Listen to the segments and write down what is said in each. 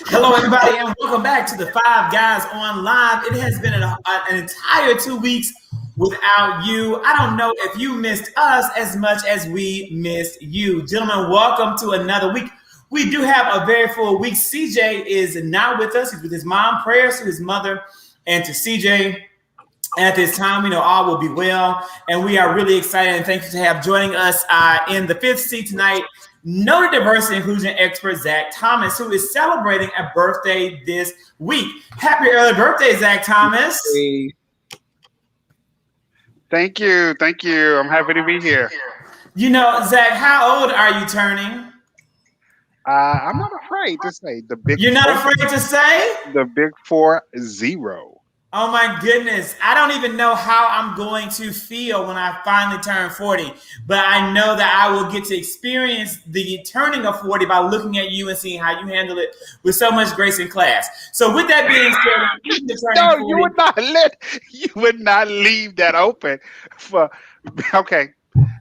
Hello, everybody, and welcome back to the Five Guys on Live. It has been an entire 2 weeks without you. I don't know if you missed us as much as we missed you. Gentlemen, welcome to another week. We do have a very full week. CJ is not with us. He's with his mom. Prayers to his mother and to CJ. At this time, we know all will be well, and we are really excited and thankful to have joining us in the fifth seat tonight, noted diversity and inclusion expert Zach Thomas, who is celebrating a birthday this week. Happy early birthday, Zach Thomas. Hey. Thank you. Thank you. I'm happy to be here. You know, Zach, how old are you turning? I'm not afraid to say the big. You're not afraid to say? The big 40. Oh my goodness. I don't even know how I'm going to feel when I finally turn 40, but I know that I will get to experience the turning of 40 by looking at you and seeing how you handle it with so much grace and class. So with that being said, no, 40, you would not leave that open for, okay.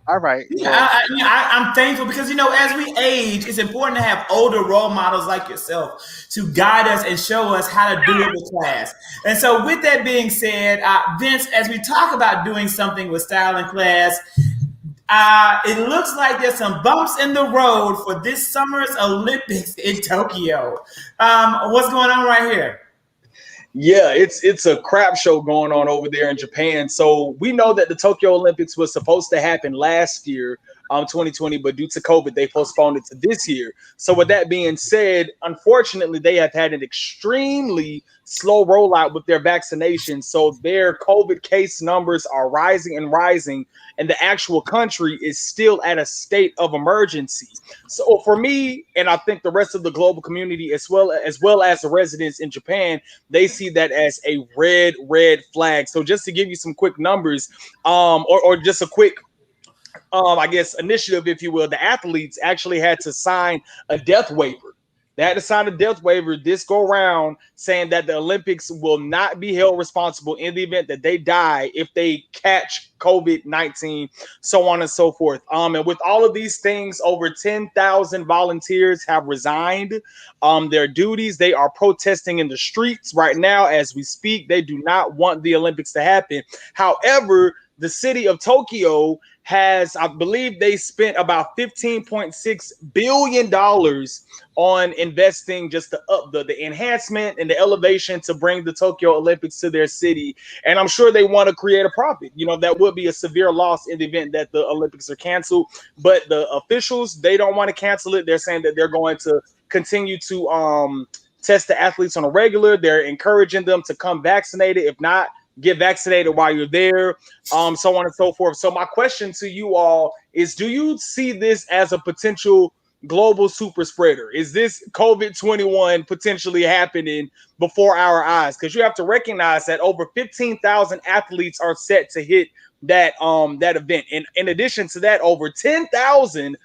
All right. Yeah, I'm thankful because, you know, as we age, it's important to have older role models like yourself to guide us and show us how to do it with class. And so with that being said, Vince, as we talk about doing something with style and class, it looks like there's some bumps in the road for this summer's Olympics in Tokyo. What's going on right here? Yeah, it's a crap show going on over there in Japan. So we know that the Tokyo Olympics was supposed to happen last year, 2020, but due to COVID, they postponed it to this year. So with that being said, unfortunately, they have had an extremely slow rollout with their vaccinations. So their COVID case numbers are rising and rising, and the actual country is still at a state of emergency. So for me, and I think the rest of the global community, as well as the residents in Japan, they see that as a red flag. So just to give you some quick numbers, or just a quick I guess initiative, if you will, the athletes actually had to sign a death waiver. They had to sign a death waiver this go round saying that the Olympics will not be held responsible in the event that they die if they catch COVID-19, so on and so forth. And with all of these things, over 10,000 volunteers have resigned their duties. They are protesting in the streets right now as we speak. They do not want the Olympics to happen. However, the city of Tokyo has, I believe they spent about $15.6 billion on investing just to up the enhancement and the elevation to bring the Tokyo Olympics to their city. And I'm sure they want to create a profit. You know, that would be a severe loss in the event that the Olympics are canceled. But the officials, they don't want to cancel it. They're saying that they're going to continue to test the athletes on a regular. They're encouraging them to come vaccinated. If not, get vaccinated while you're there, so on and so forth. So my question to you all is, do you see this as a potential global super spreader? Is this COVID-21 potentially happening before our eyes? Because you have to recognize that over 15,000 athletes are set to hit that event. And in addition to that, over 10,000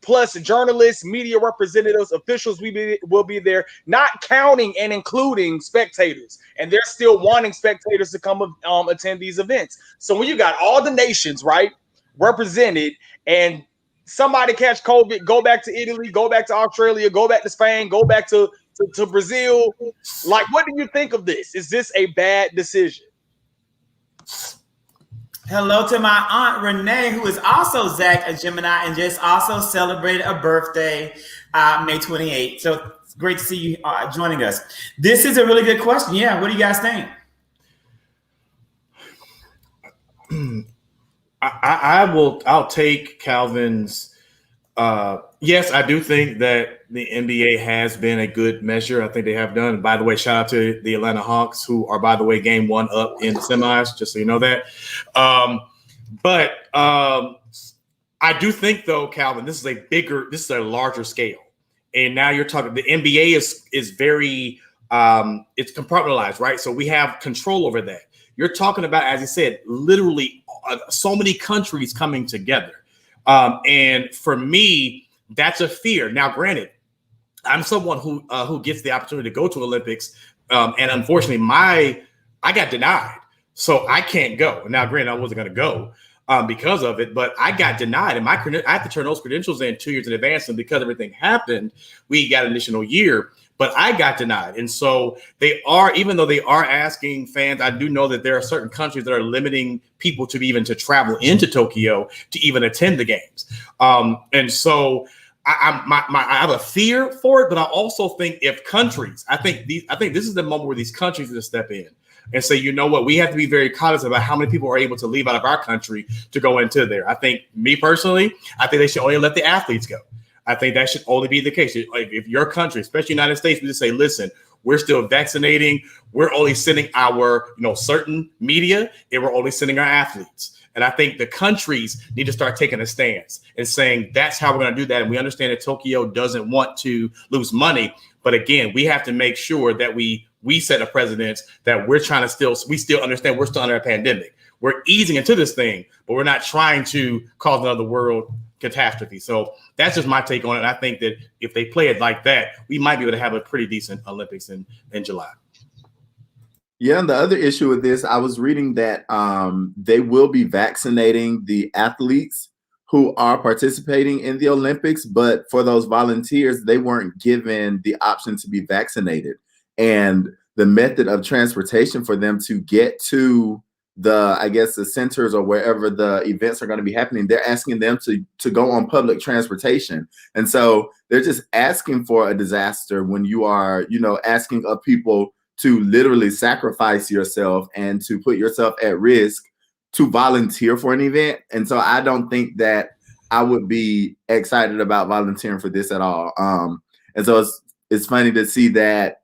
plus journalists, media representatives, officials will be there, not counting and including spectators. And they're still wanting spectators to come attend these events. So when you got all the nations, right, represented, and somebody catch COVID, go back to Italy, go back to Australia, go back to Spain, go back to Brazil. Like, what do you think of this? Is this a bad decision? Hello to my aunt Renee, who is also Zach, a Gemini, and just also celebrated a birthday May 28th. So it's great to see you joining us. This is a really good question. Yeah, what do you guys think? I'll take Calvin's. Yes, I do think that the NBA has been a good measure. I think they have done. And by the way, shout out to the Atlanta Hawks, who are, by the way, game one up in the semis, just so you know that. But I do think, though, Calvin, this is a larger scale. And now you're talking, the NBA is very, it's compartmentalized, right? So we have control over that. You're talking about, as you said, literally so many countries coming together. And for me, that's a fear. Now, granted, I'm someone who gets the opportunity to go to Olympics, and unfortunately, I got denied, so I can't go. Now, granted, I wasn't going to go because of it, but I got denied, and I had to turn those credentials in 2 years in advance. And because everything happened, we got an additional year. but I got denied. And so they are, even though they are asking fans, I do know that there are certain countries that are limiting people to even to travel into Tokyo to even attend the games. And so I have a fear for it, but I also think if countries, I think this is the moment where these countries are to step in and say, you know what, we have to be very cognizant about how many people are able to leave out of our country to go into there. I think, me personally, I think they should only let the athletes go. I think that should only be the case. If your country, especially United States, we just say, listen, we're still vaccinating. We're only sending our, certain media, and we're only sending our athletes. And I think the countries need to start taking a stance and saying that's how we're going to do that. And we understand that Tokyo doesn't want to lose money. But again, we have to make sure that we set a precedent that we still understand we're still under a pandemic. We're easing into this thing, but we're not trying to cause another world catastrophe. So that's just my take on it. And I think that if they play it like that, we might be able to have a pretty decent Olympics in July. Yeah, and the other issue with this, I was reading that they will be vaccinating the athletes who are participating in the Olympics, but for those volunteers, they weren't given the option to be vaccinated. And the method of transportation for them to get to the centers or wherever the events are going to be happening, they're asking them to go on public transportation. And so they're just asking for a disaster when you are, asking of people to literally sacrifice yourself and to put yourself at risk to volunteer for an event. And so I don't think that I would be excited about volunteering for this at all. And so it's funny to see that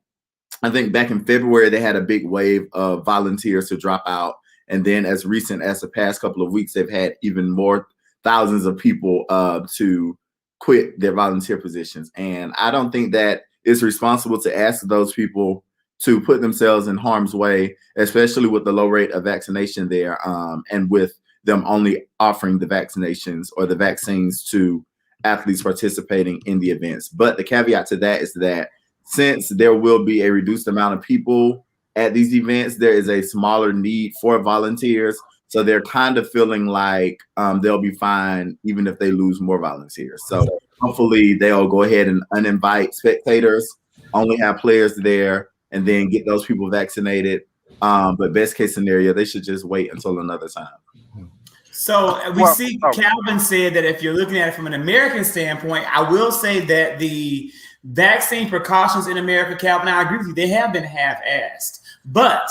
I think back in February, they had a big wave of volunteers to drop out. And then as recent as the past couple of weeks, they've had even more thousands of people to quit their volunteer positions. And I don't think that it's responsible to ask those people to put themselves in harm's way, especially with the low rate of vaccination there, and with them only offering the vaccinations or the vaccines to athletes participating in the events. But the caveat to that is that since there will be a reduced amount of people at these events, there is a smaller need for volunteers. So they're kind of feeling like they'll be fine even if they lose more volunteers. So hopefully they'll go ahead and uninvite spectators, only have players there, and then get those people vaccinated. But best case scenario, they should just wait until another time. So see Calvin said that if you're looking at it from an American standpoint, I will say that the vaccine precautions in America, Calvin, I agree with you, they have been half-assed. But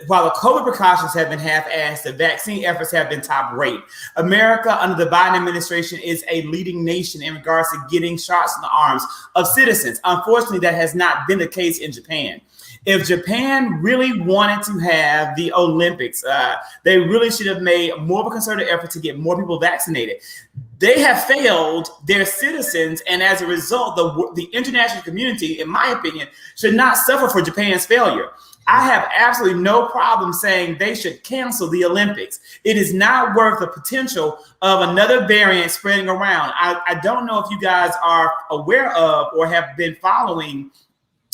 while the COVID precautions have been half-assed, the vaccine efforts have been top-rate. America, under the Biden administration, is a leading nation in regards to getting shots in the arms of citizens. Unfortunately, that has not been the case in Japan. If Japan really wanted to have the Olympics, they really should have made more of a concerted effort to get more people vaccinated. They have failed their citizens, and as a result, the international community, in my opinion, should not suffer for Japan's failure. I have absolutely no problem saying they should cancel the Olympics. It is not worth the potential of another variant spreading around. I don't know if you guys are aware of or have been following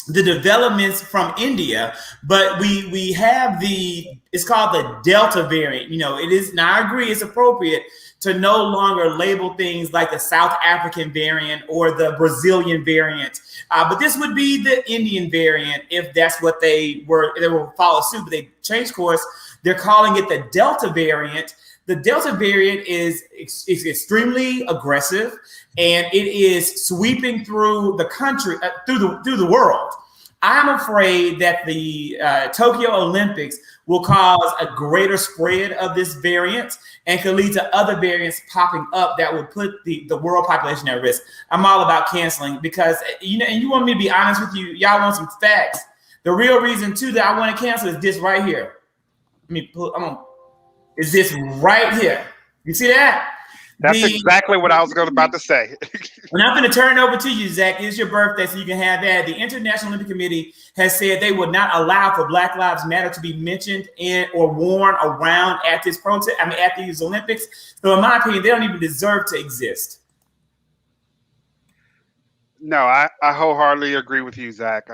the developments from India, but we have it's called the Delta variant. It is, now I agree it's appropriate to no longer label things like the South African variant or the Brazilian variant. But this would be the Indian variant if that's what they will follow suit, but they changed course. They're calling it the Delta variant. The Delta variant is extremely aggressive, and it is sweeping through the country, through the world. I'm afraid that the Tokyo Olympics will cause a greater spread of this variant and could lead to other variants popping up that would put the world population at risk. I'm all about canceling because, and you want me to be honest with you, y'all want some facts. The real reason, too, that I want to cancel is this right here. Is this right here. You see that? That's exactly what I was about to say. And I'm going to turn it over to you, Zach. It's your birthday, so you can have that. The International Olympic Committee has said they would not allow for Black Lives Matter to be mentioned in or worn around at this protest. At these Olympics. So, in my opinion, they don't even deserve to exist. No, I wholeheartedly agree with you, Zach.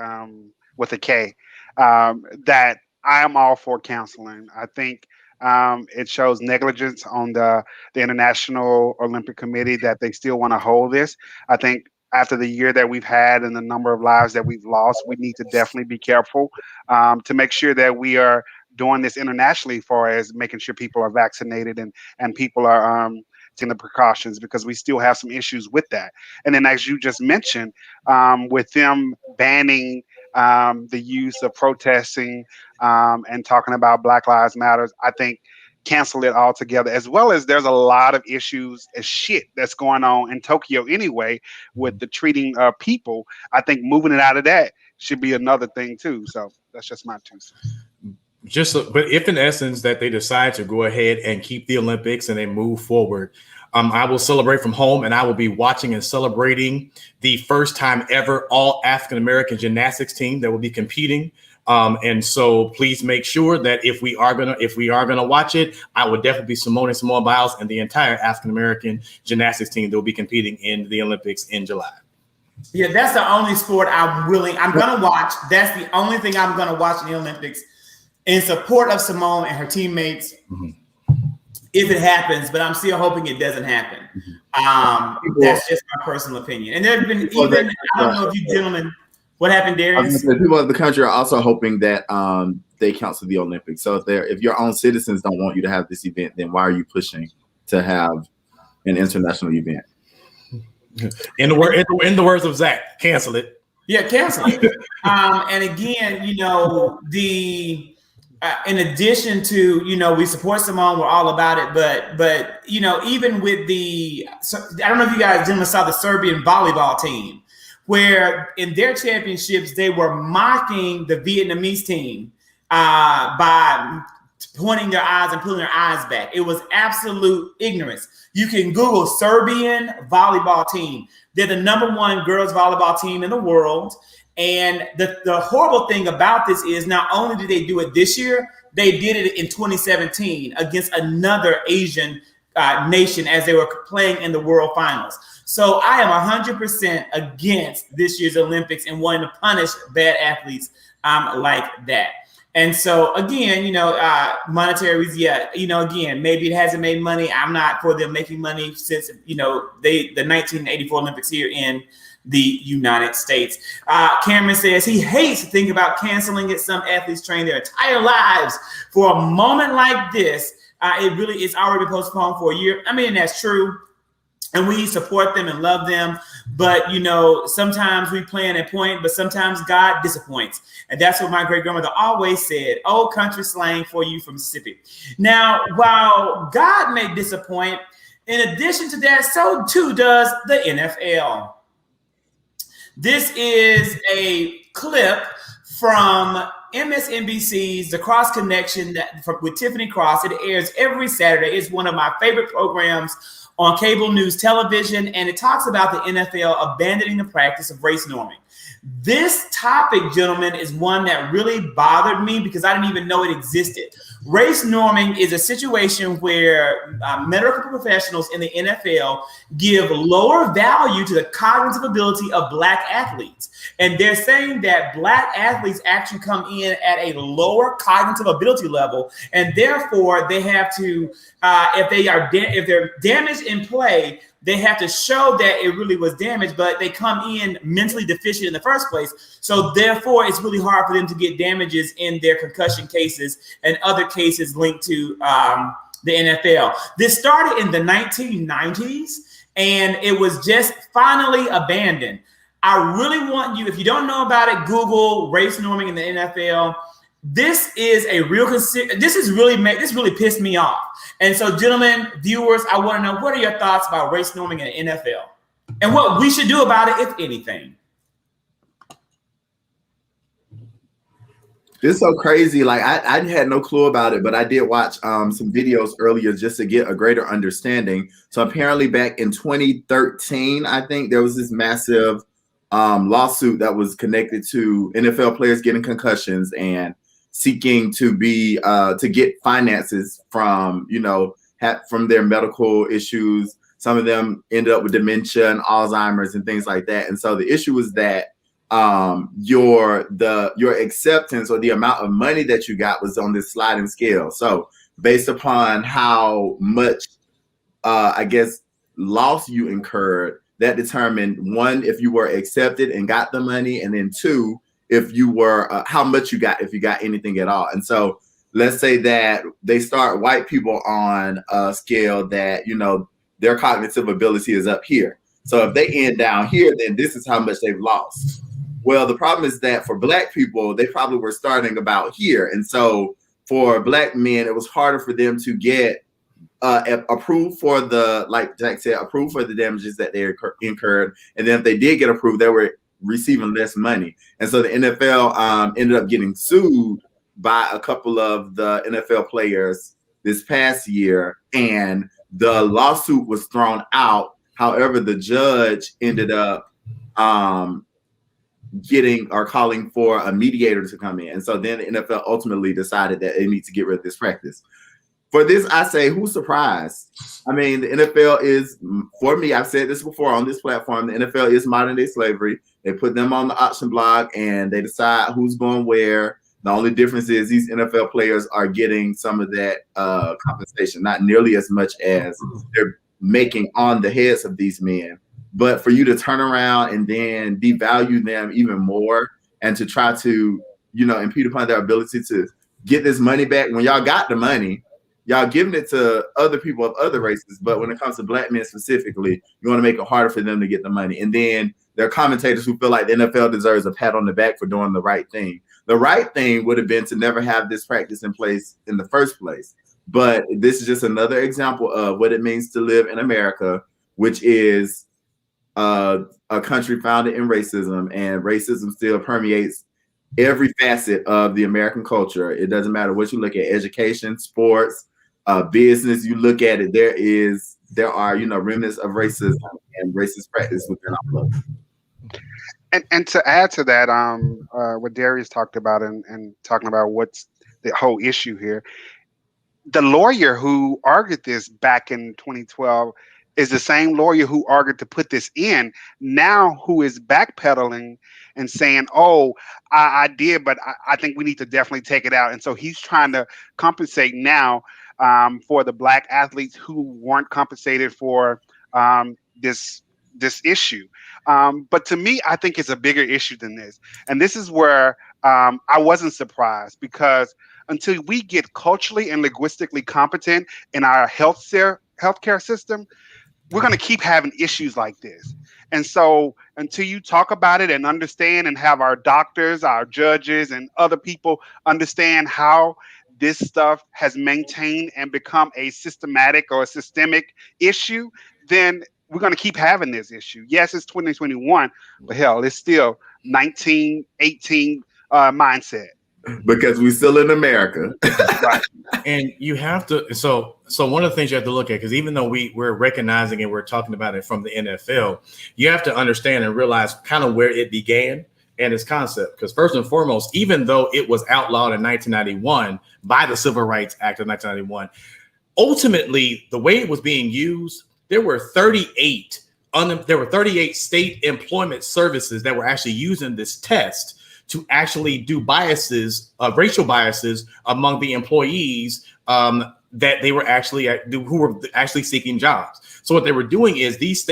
With a K, that I am all for counseling. I think it shows negligence on the International Olympic Committee that they still want to hold this. I think after the year that we've had and the number of lives that we've lost, we need to definitely be careful to make sure that we are doing this internationally, far as making sure people are vaccinated and people are taking the precautions, because we still have some issues with that. And then, as you just mentioned, with them banning the use of protesting and talking about Black Lives Matters, I think cancel it altogether. As well as there's a lot of issues as shit that's going on in Tokyo anyway with the treating people. I think moving it out of that should be another thing too. So that's just my 2 cents. But if in essence that they decide to go ahead and keep the Olympics and they move forward, I will celebrate from home, and I will be watching and celebrating the first time ever all African American gymnastics team that will be competing. And so please make sure that if we are gonna watch it, I would definitely be Simone Biles and the entire African American gymnastics team that will be competing in the Olympics in July. Yeah, that's the only sport I'm gonna watch. That's the only thing I'm gonna watch in the Olympics, in support of Simone and her teammates, if it happens. But I'm still hoping it doesn't happen. That's just my personal opinion. And there have been I don't know if you gentlemen. What happened, Darius? People of the country are also hoping that they cancel the Olympics. So if your own citizens don't want you to have this event, then why are you pushing to have an international event? In the words of Zach, cancel it. Yeah, cancel it. And again, in addition to, we support Simone, we're all about it. But even with I don't know if you guys gentlemen saw the Serbian volleyball team, where in their championships, they were mocking the Vietnamese team by pointing their eyes and pulling their eyes back. It was absolute ignorance. You can Google Serbian volleyball team. They're the #1 girls volleyball team in the world. And the horrible thing about this is not only did they do it this year, they did it in 2017 against another Asian nation as they were playing in the World Finals. So I am 100% against this year's Olympics and wanting to punish bad athletes like that. And so again, monetary reasons, again, maybe it hasn't made money. I'm not for them making money since, the 1984 Olympics here in the United States. Cameron says he hates to think about canceling it. Some athletes train their entire lives for a moment like this. It's already been postponed for a year. I mean, that's true. And we support them and love them. But, sometimes we plan a point, but sometimes God disappoints. And that's what my great grandmother always said, old country slang for you from Mississippi. Now, while God may disappoint, in addition to that, so too does the NFL. This is a clip from MSNBC's The Cross Connection with Tiffany Cross. It airs every Saturday. It's one of my favorite programs on cable news television, and it talks about the NFL abandoning the practice of race norming. This topic, gentlemen, is one that really bothered me because I didn't even know it existed. Race norming is a situation where medical professionals in the NFL give lower value to the cognitive ability of Black athletes. And they're saying that Black athletes actually come in at a lower cognitive ability level. And therefore, they have to, if they're damaged in play, they have to show that it really was damaged, but they come in mentally deficient in the first place. So therefore, it's really hard for them to get damages in their concussion cases and other cases linked to the NFL. This started in the 1990s, and it was just finally abandoned. I really want you, if you don't know about it, Google race norming in the NFL. This is a real this really pissed me off. And so, gentlemen, viewers, I want to know, what are your thoughts about race norming in the NFL and what we should do about it, if anything? It's so crazy. Like I had no clue about it, but I did watch some videos earlier just to get a greater understanding. So apparently back in 2013, I think there was this massive lawsuit that was connected to NFL players getting concussions and seeking to get finances from, from their medical issues. Some of them ended up with dementia and Alzheimer's and things like that. And so the issue was that your acceptance or the amount of money that you got was on this sliding scale. So based upon how much, loss you incurred, that determined, one, if you were accepted and got the money, and then two, if you were how much you got, if you got anything at all. And so let's say that they start white people on a scale that, you know, their cognitive ability is up here. So if they end down here, then this is how much they've lost. Well, the problem is that for Black people, they probably were starting about here. And so for Black men, it was harder for them to get approved for the, like Jack said, approved for the damages that they incurred. And then if they did get approved, they were receiving less money. And so the NFL ended up getting sued by a couple of the NFL players this past year, and the lawsuit was thrown out. However, the judge ended up getting or calling for a mediator to come in. And so then the NFL ultimately decided that they need to get rid of this practice. For this, I say, who's surprised? I mean, the NFL is, for me, I've said this before on this platform, the NFL is modern day slavery. They put them on the auction block and they decide who's going where. The only difference is these NFL players are getting some of that compensation, not nearly as much as they're making on the heads of these men. But for you to turn around and then devalue them even more and to try to, you know, impede upon their ability to get this money back, when y'all got the money, y'all giving it to other people of other races. But when it comes to Black men specifically, you want to make it harder for them to get the money. And then there are commentators who feel like the NFL deserves a pat on the back for doing the right thing. The right thing would have been to never have this practice in place in the first place. But this is just another example of what it means to live in America, which is a country founded in racism, and racism still permeates every facet of the American culture. It doesn't matter what you look at, education, sports, business, you look at it, there are, you know, remnants of racism and racist practice within our culture. And to add to that, what Darius talked about and talking about what's the whole issue here, the lawyer who argued this back in 2012 is the same lawyer who argued to put this in now, who is backpedaling and saying, oh, I did, but I think we need to definitely take it out. And so he's trying to compensate now for the Black athletes who weren't compensated for this issue. But to me, I think it's a bigger issue than this. And this is where I wasn't surprised, because until we get culturally and linguistically competent in our healthcare system, we're going to keep having issues like this. And so until you talk about it and understand and have our doctors, our judges, and other people understand how this stuff has maintained and become a systematic or a systemic issue, then we're going to keep having this issue. Yes, it's 2021, but hell, it's still 1918 mindset. Because we're still in America. Right. And you have to, so one of the things you have to look at, because even though we're recognizing and we're talking about it from the NFL, you have to understand and realize kind of where it began and its concept. Because first and foremost, even though it was outlawed in 1991 by the Civil Rights Act of 1991, ultimately the way it was being used, there were 38 state employment services that were actually using this test to actually do biases, racial biases among the employees that they were who were actually seeking jobs. So what they were doing is these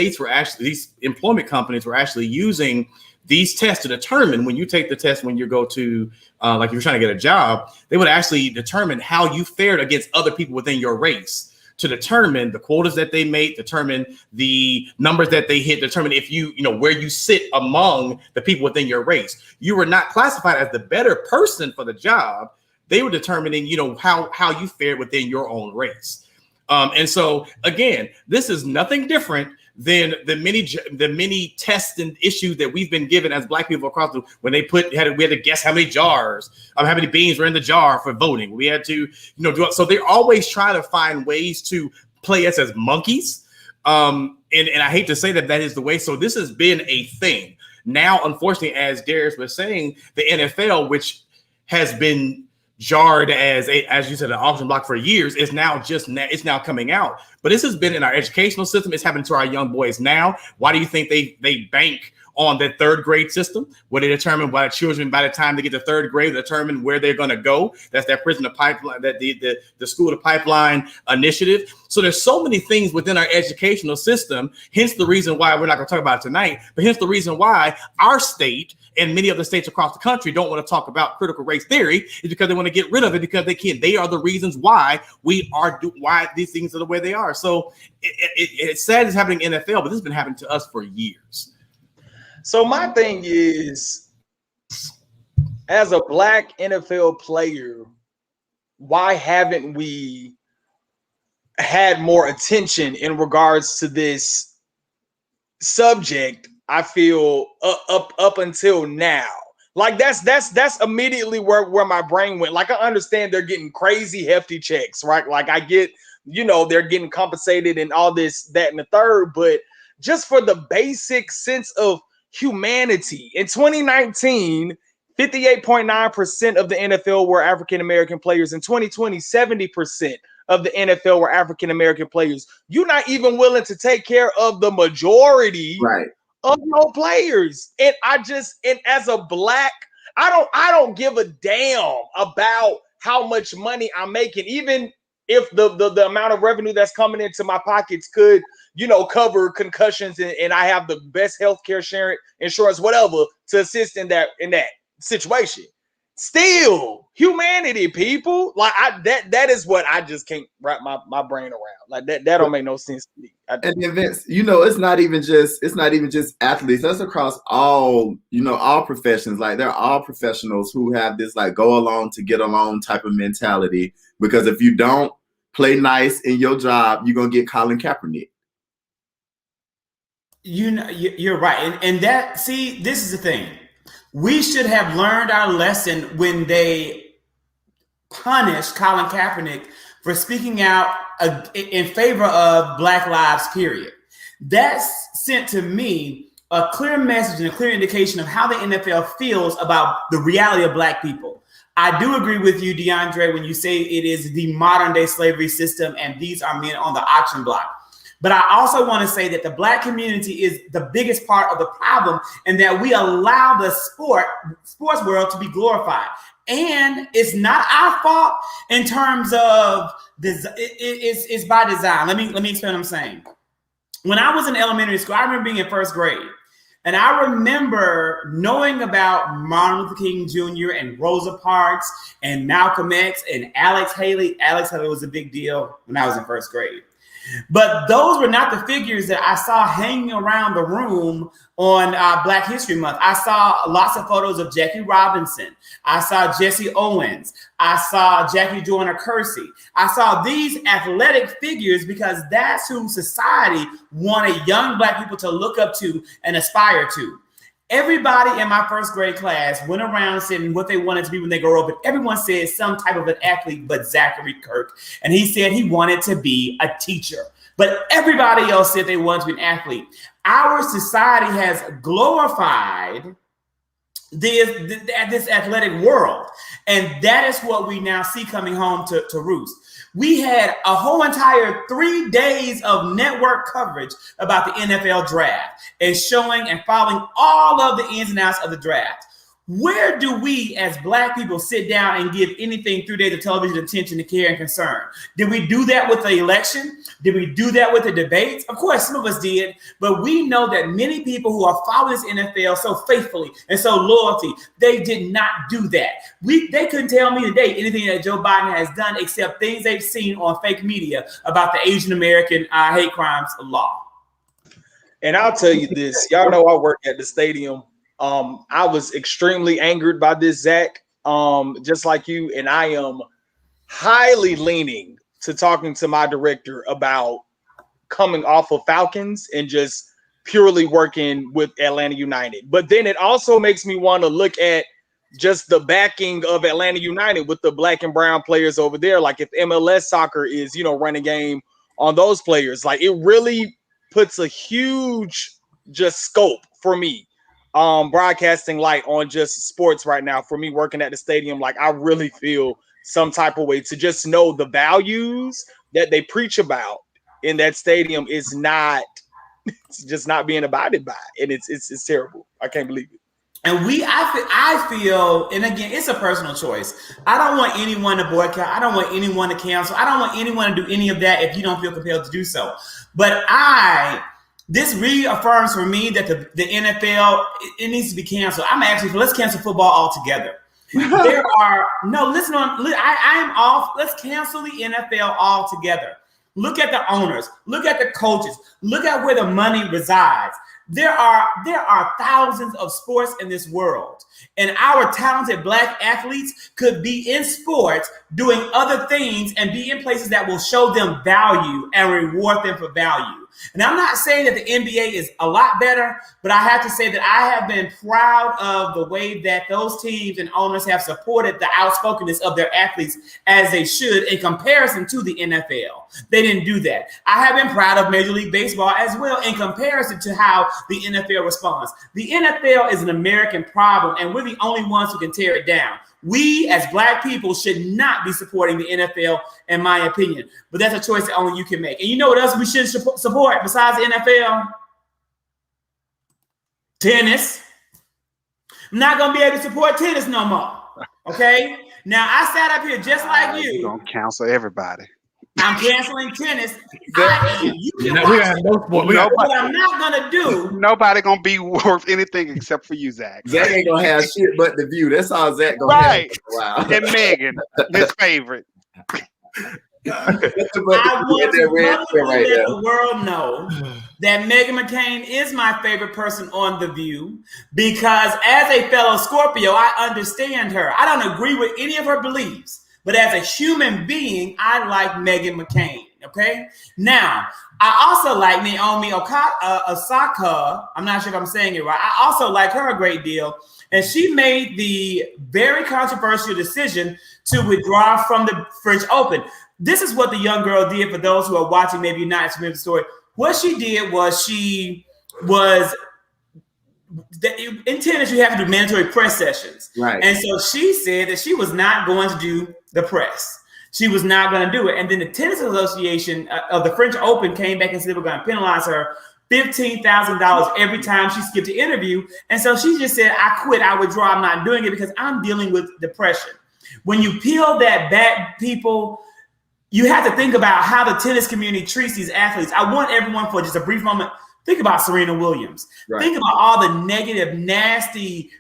employment companies were actually using these tests to determine, when you take the test, when you go to, like if you're trying to get a job, they would actually determine how you fared against other people within your race, to determine the quotas that they made, determine the numbers that they hit, determine if you know, where you sit among the people within your race. You were not classified as the better person for the job. They were determining, you know, how you fared within your own race. And so again, this is nothing different than the many tests and issues that we've been given as Black people across the, when we had to guess how many jars, how many beans were in the jar for voting. We had to, you know, so they're always trying to find ways to play us as monkeys. And I hate to say that is the way. So this has been a thing. Now, unfortunately, as Darius was saying, the NFL, which has been jarred as you said, an auction block for years, is now it's now coming out. But this has been in our educational system. It's happening to our young boys now. Why do you think they bank on the third grade system, where they determine why children, by the time they get to third grade, determine where they're going to go. That's that prison to pipeline, that the school to pipeline initiative. So there's so many things within our educational system, hence the reason why we're not going to talk about it tonight, but hence the reason why our state and many other states across the country don't want to talk about critical race theory, is because they want to get rid of it, because they can't. They are the reasons why why these things are the way they are. So it's sad it's happening in NFL, but this has been happening to us for years. So my thing is, as a Black NFL player, why haven't we had more attention in regards to this subject? I feel up until now, like that's immediately where my brain went. Like, I understand they're getting crazy hefty checks, right? Like, I get, they're getting compensated and all this, that, and the third, but just for the basic sense of humanity. In 2019, 58.9% of the NFL were African American players. In 2020, 70% of the NFL were African American players. You're not even willing to take care of the majority, Right. of your players. And as a Black, I don't give a damn about how much money I'm making, even if the amount of revenue that's coming into my pockets could, cover concussions, and I have the best healthcare insurance, whatever, to assist in that situation. Still, humanity, people. Like, that is what I just can't wrap my brain around. Like, that don't make no sense to me. And then Vince, it's not even just athletes. That's across all professions. Like, they're all professionals who have this like go along to get along type of mentality. Because if you don't play nice in your job, you're gonna get Colin Kaepernick. You're right, and this is the thing. We should have learned our lesson when they punished Colin Kaepernick for speaking out in favor of Black Lives, period. That's sent to me a clear message and a clear indication of how the NFL feels about the reality of Black people. I do agree with you, DeAndre, when you say it is the modern day slavery system and these are men on the auction block. But I also want to say that the Black community is the biggest part of the problem, and that we allow the sports world to be glorified. And it's not our fault in terms of this. It's by design. Let me explain what I'm saying. When I was in elementary school, I remember being in first grade. And I remember knowing about Martin Luther King Jr. and Rosa Parks and Malcolm X and Alex Haley. Alex Haley was a big deal when I was in first grade. But those were not the figures that I saw hanging around the room on Black History Month. I saw lots of photos of Jackie Robinson. I saw Jesse Owens. I saw Jackie Joyner Kersey. I saw these athletic figures because that's who society wanted young Black people to look up to and aspire to. Everybody in my first grade class went around saying what they wanted to be when they grow up, and everyone said some type of an athlete but Zachary Kirk. And he said he wanted to be a teacher. But everybody else said they wanted to be an athlete. Our society has glorified this athletic world. And that is what we now see coming home to roost. We had a whole entire 3 days of network coverage about the NFL draft and showing and following all of the ins and outs of the draft. Where do we as Black people sit down and give anything 3 days of television attention to care and concern? Did we do that with the election? Did we do that with the debates? Of course, some of us did, but we know that many people who are following this NFL so faithfully and so loyalty, they did not do that. They couldn't tell me today anything that Joe Biden has done except things they've seen on fake media about the Asian American hate crimes law. And I'll tell you this, y'all know I work at the stadium. I was extremely angered by this, Zach, just like you, and I am highly leaning to talking to my director about coming off of Falcons and just purely working with Atlanta United. But then it also makes me want to look at just the backing of Atlanta United with the Black and brown players over there. Like, if MLS soccer is, running game on those players, like, it really puts a huge just scope for me. Broadcasting light on just sports right now for me working at the stadium. Like, I really feel some type of way to just know the values that they preach about in that stadium is not just not being abided by, and it's terrible. I can't believe it. And I feel, and again, it's a personal choice. I don't want anyone to boycott. I don't want anyone to cancel. I don't want anyone to do any of that if you don't feel compelled to do so. But this reaffirms for me that the NFL, it needs to be canceled. I'm actually, let's cancel football altogether. I am off. Let's cancel the NFL altogether. Look at the owners. Look at the coaches. Look at where the money resides. There are thousands of sports in this world, and our talented Black athletes could be in sports doing other things and be in places that will show them value and reward them for value. And I'm not saying that the NBA is a lot better, but I have to say that I have been proud of the way that those teams and owners have supported the outspokenness of their athletes as they should in comparison to the NFL. They didn't do that. I have been proud of Major League Baseball as well in comparison to how the NFL responds. The NFL is an American problem, and we're the only ones who can tear it down. We, as Black people, should not be supporting the NFL, in my opinion. But that's a choice that only you can make. And you know what else we should support besides the NFL? Tennis. I'm not going to be able to support tennis no more. Okay? Now, I sat up here just like you. You're going to cancel everybody. I'm canceling tennis. What I'm not gonna do. Nobody gonna be worth anything except for you, Zach. Zach ain't gonna have shit but the view. That's all Zach gonna have. Wow. And Megan, his favorite. I want to let the world know that Meghan McCain is my favorite person on The View, because as a fellow Scorpio, I understand her. I don't agree with any of her beliefs, but as a human being, I like Meghan McCain. Okay. Now, I also like Naomi Osaka. I'm not sure if I'm saying it right. I also like her a great deal. And she made the very controversial decision to withdraw from the French Open. This is what the young girl did. For those who are watching, maybe not as familiar with the story. What she did was in tennis, you have to do mandatory press sessions. Right. And so she said that she was not going to do the press. She was not going to do it. And then the Tennis Association of the French Open came back and said we're going to penalize her $15,000 every time she skipped an interview. And so she just said, I quit, I withdraw, I'm not doing it because I'm dealing with depression. When you peel that back, people, you have to think about how the tennis community treats these athletes. I want everyone, for just a brief moment, think about Serena Williams. Right. Think about all the negative, nasty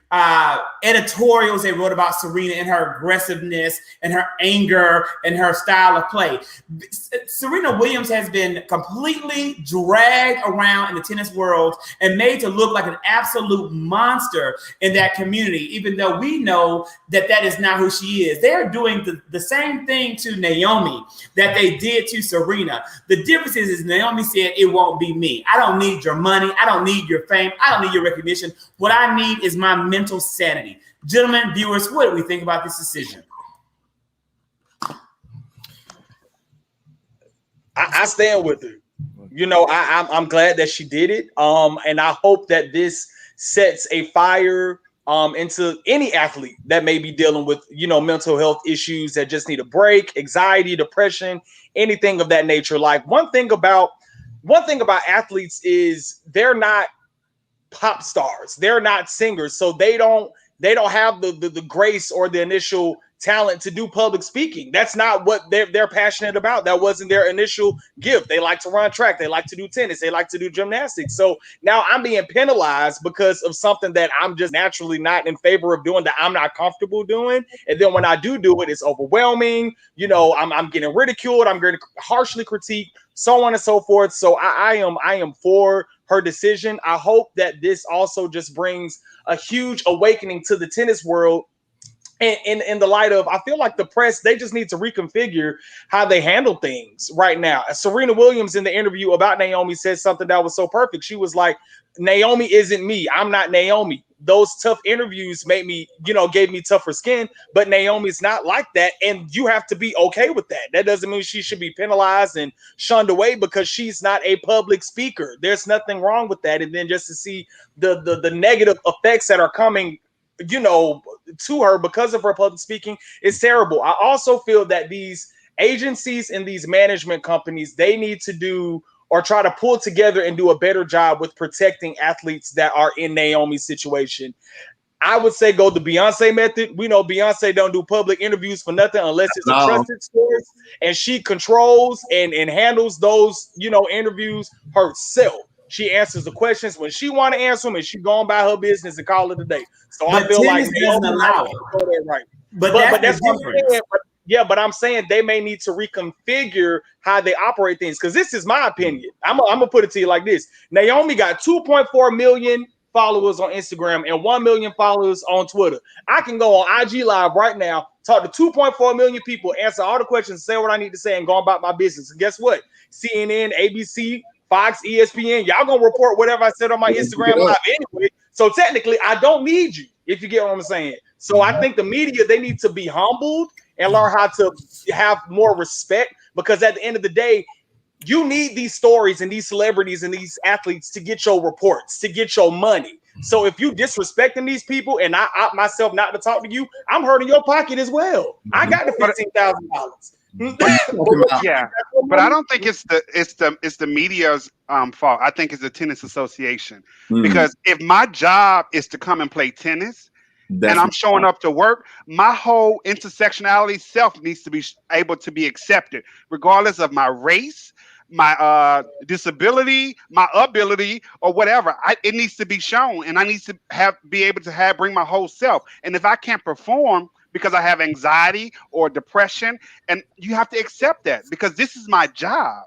editorials they wrote about Serena and her aggressiveness and her anger and her style of play. Serena Williams has been completely dragged around in the tennis world and made to look like an absolute monster in that community, even though we know that that is not who she is. They're doing the same thing to Naomi that they did to Serena. The difference is Naomi said, it won't be me. I don't need your money. I don't need your fame. I don't need your recognition. What I need is my mental sanity. Gentlemen, viewers, what do we think about this decision? I stand with her. You know, I'm glad that she did it. And I hope that this sets a fire into any athlete that may be dealing with, you know, mental health issues that just need a break, anxiety, depression, anything of that nature. Like one thing about athletes is they're not pop stars. They're not singers. So they don't have the grace or the initial talent to do public speaking. That's not what they're passionate about. That wasn't their initial gift. They like to run track. They like to do tennis. They like to do gymnastics. So now I'm being penalized because of something that I'm just naturally not in favor of doing, that I'm not comfortable doing. And then when I do it, it's overwhelming. You know, I'm getting ridiculed. I'm getting harshly critiqued, so on and so forth. So I am for her decision. I hope that this also just brings a huge awakening to the tennis world. And in the light of, I feel like the press, they just need to reconfigure how they handle things right now. Serena Williams in the interview about Naomi said something that was so perfect. She was like, Naomi isn't me. I'm not Naomi. Those tough interviews made me, you know, gave me tougher skin, but Naomi's not like that. And you have to be okay with that. That doesn't mean she should be penalized and shunned away because she's not a public speaker. There's nothing wrong with that. And then just to see the negative effects that are coming, you know, to her because of her public speaking is terrible. I also feel that these agencies and these management companies, they need to do or try to pull together and do a better job with protecting athletes that are in Naomi's situation. I would say go the Beyonce method. We know Beyonce don't do public interviews for nothing unless it's a trusted source, and she controls and handles those, interviews herself. She answers the questions when she want to answer them, and she go on by her business and call it a day. So I feel like doesn't allow it. Go there, right. But that's what I'm saying. But I'm saying they may need to reconfigure how they operate things, because this is my opinion. I'm gonna put it to you like this: Naomi got 2.4 million followers on Instagram and 1 million followers on Twitter. I can go on IG Live right now, talk to 2.4 million people, answer all the questions, say what I need to say, and go about my business. And guess what? CNN, ABC, Fox, ESPN, y'all gonna report whatever I said on my Instagram Live anyway. So technically, I don't need you, if you get what I'm saying. So I think the media, they need to be humbled and learn how to have more respect, because at the end of the day, you need these stories and these celebrities and these athletes to get your reports, to get your money. So if you disrespecting these people and I opt myself not to talk to you, I'm hurting your pocket as well. I got the $15,000. Yeah, but I don't think it's the media's fault. I think it's the tennis association, because if my job is to come and play tennis, and I'm showing up to work, my whole intersectionality self needs to be able to be accepted, regardless of my race, my disability, my ability, or whatever. It needs to be shown, and I need to be able to bring my whole self. And if I can't perform because I have anxiety or depression, and you have to accept that, because this is my job.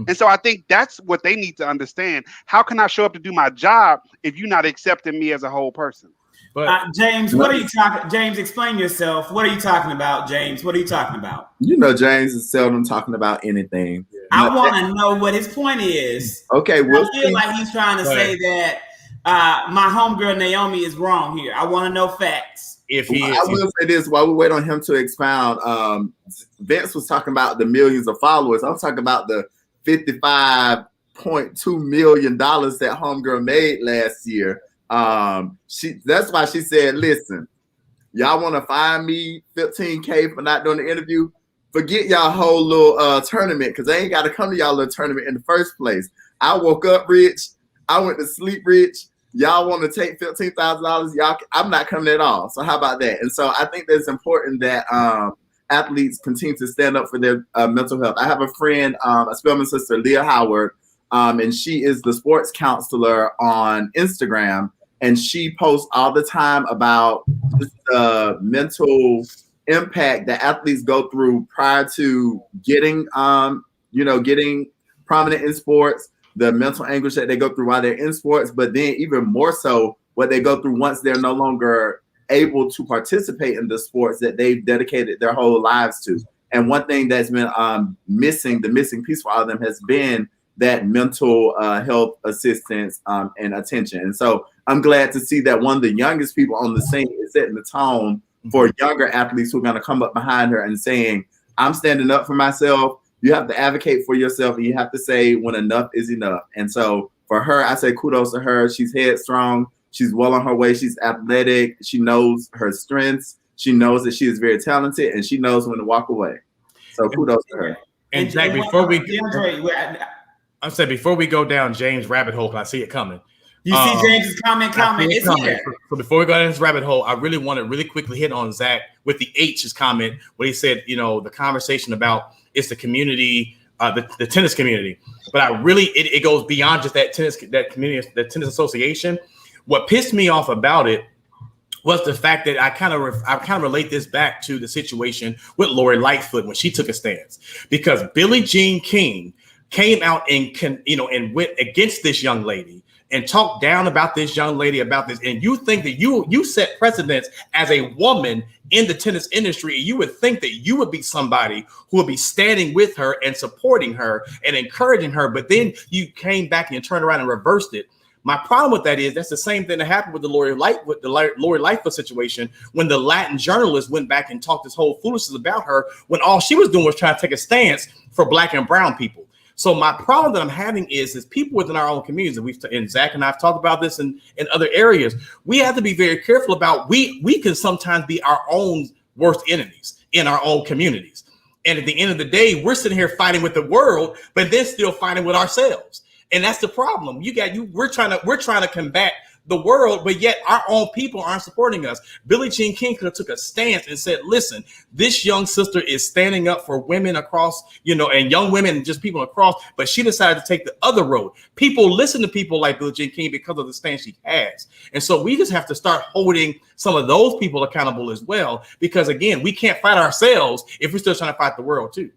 And so I think that's what they need to understand. How can I show up to do my job if you're not accepting me as a whole person? But James, what are you talking? James, explain yourself. What are you talking about, James? What are you talking about? James is seldom talking about anything. I want to know what his point is. Okay, I feel like he's trying to say that my homegirl Naomi is wrong here. I want to know facts. I will say this while we wait on him to expound. Vince was talking about the millions of followers. I'm talking about the $55.2 million that homegirl made last year. That's why she said, listen, y'all want to fine me $15K for not doing the interview? Forget y'all whole little tournament, because I ain't got to come to y'all little tournament in the first place. I woke up rich. I went to sleep rich. Y'all want to take $15,000? Y'all, I'm not coming at all. So how about that? And so I think that it's important that athletes continue to stand up for their mental health. I have a friend, a Spelman sister, Leah Howard, and she is the sports counselor on Instagram. And she posts all the time about the mental impact that athletes go through prior to getting, getting prominent in sports, the mental anguish that they go through while they're in sports, but then even more so what they go through once they're no longer able to participate in the sports that they've dedicated their whole lives to. And one thing that's been the missing piece for all of them has been that mental health assistance and attention. And so I'm glad to see that one of the youngest people on the scene is setting the tone for younger athletes who are going to come up behind her and saying, I'm standing up for myself. You have to advocate for yourself, and you have to say when enough is enough. And so for her, I say kudos to her. She's headstrong. She's well on her way. She's athletic. She knows her strengths. She knows that she is very talented, and she knows when to walk away. So kudos to her. And Jack, before we go down James' rabbit hole, because I see it coming. You see James's comment. It's here. So before we go down this rabbit hole, I really want to really quickly hit on Zach with the H's comment, where he said, the conversation about it's the community, the tennis community. But I really, it goes beyond just that community, the tennis association. What pissed me off about it was the fact that I kind of relate this back to the situation with Lori Lightfoot when she took a stance, because Billie Jean King came out and went against this young lady and talked down about this young lady about this. And you think that you set precedents as a woman in the tennis industry. You would think that you would be somebody who would be standing with her and supporting her and encouraging her. But then you came back and you turned around and reversed it. My problem with that is that's the same thing that happened with the Lori Lightfoot situation, when the Latin journalist went back and talked this whole foolishness about her, when all she was doing was trying to take a stance for Black and brown people. So my problem that I'm having is people within our own communities, and Zach and I've talked about this in other areas, we have to be very careful about, we can sometimes be our own worst enemies in our own communities. And at the end of the day, we're sitting here fighting with the world, but then still fighting with ourselves. And that's the problem. We're trying to combat the world, but yet our own people aren't supporting us. Billie Jean King could have took a stance and said, listen, this young sister is standing up for women across, and young women and just people across, but she decided to take the other road. People listen to people like Billie Jean King because of the stance she has. And so we just have to start holding some of those people accountable as well, because again, we can't fight ourselves if we're still trying to fight the world too.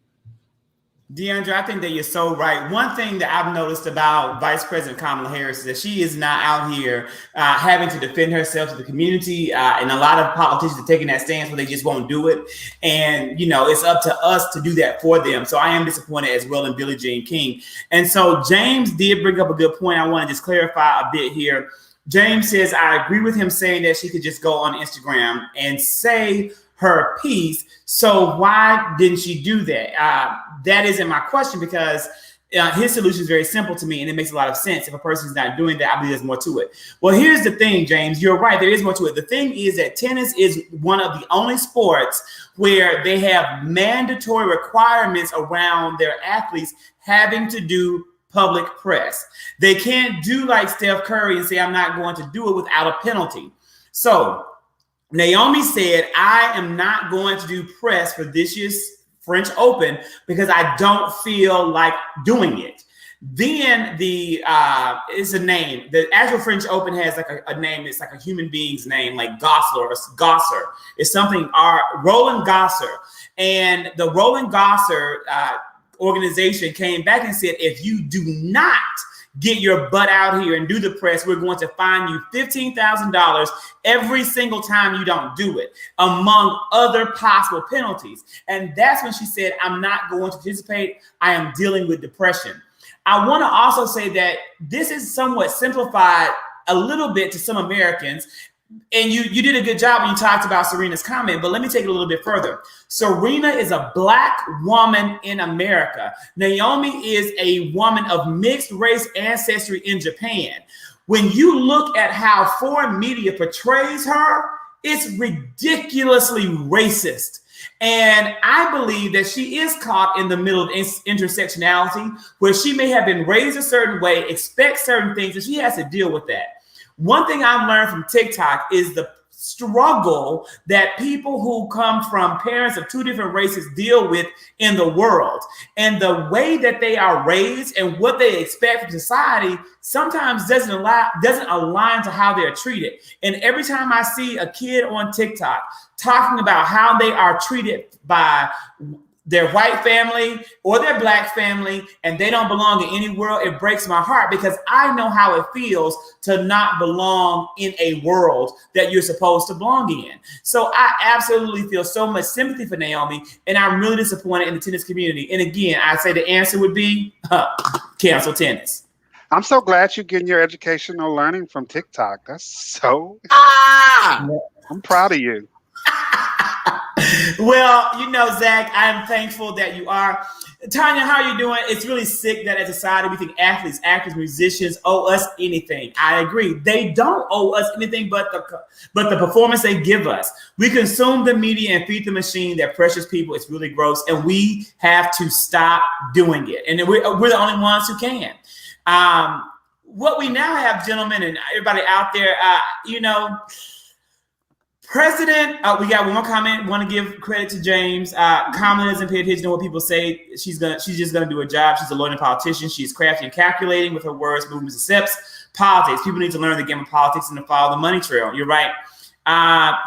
DeAndre, I think that you're so right. One thing that I've noticed about Vice President Kamala Harris is that she is not out here having to defend herself to the community. And a lot of politicians are taking that stance where they just won't do it. And, it's up to us to do that for them. So I am disappointed as well in Billie Jean King. And so James did bring up a good point. I want to just clarify a bit here. James says, I agree with him saying that she could just go on Instagram and say her piece. So why didn't she do that? That isn't my question, because his solution is very simple to me, and it makes a lot of sense. If a person's not doing that, I believe there's more to it. Well, here's the thing, James. You're right. There is more to it. The thing is that tennis is one of the only sports where they have mandatory requirements around their athletes having to do public press. They can't do like Steph Curry and say, I'm not going to do it without a penalty. So Naomi said, I am not going to do press for this year's French Open because I don't feel like doing it. Then it's a name. The actual French Open has like a name. It's like a human being's name, like Gosler or Gosser. It's something, Roland Gosser. And the Roland Gosser organization came back and said, if you do not get your butt out here and do the press, we're going to fine you $15,000 every single time you don't do it, among other possible penalties. And that's when she said, I'm not going to participate. I am dealing with depression. I want to also say that this is somewhat simplified a little bit to some Americans. And you did a good job when you talked about Serena's comment, but let me take it a little bit further. Serena is a Black woman in America. Naomi is a woman of mixed race ancestry in Japan. When you look at how foreign media portrays her, it's ridiculously racist. And I believe that she is caught in the middle of intersectionality, where she may have been raised a certain way, expect certain things, and she has to deal with that. One thing I've learned from TikTok is the struggle that people who come from parents of two different races deal with in the world. And the way that they are raised and what they expect from society sometimes doesn't align to how they're treated. And every time I see a kid on TikTok talking about how they are treated by their white family or their Black family, and they don't belong in any world, it breaks my heart, because I know how it feels to not belong in a world that you're supposed to belong in. So I absolutely feel so much sympathy for Naomi, and I'm really disappointed in the tennis community. And again, I say the answer would be cancel tennis. I'm so glad you're getting your educational learning from TikTok. That's so. I'm proud of you. Well, Zach, I'm thankful that you are. Tanya, how are you doing? It's really sick that as a society we think athletes, actors, musicians owe us anything. I agree. They don't owe us anything but the performance they give us. We consume the media and feed the machine that pressures people. It's really gross, and we have to stop doing it. And we're the only ones who can. What we now have, gentlemen, and everybody out there, President, we got one more comment. Want to give credit to James. Kamala doesn't pay attention to what people say. She's just gonna do her job. She's a lawyer and politician. She's crafty and calculating with her words, movements, and steps. Politics. People need to learn the game of politics and to follow the money trail. You're right.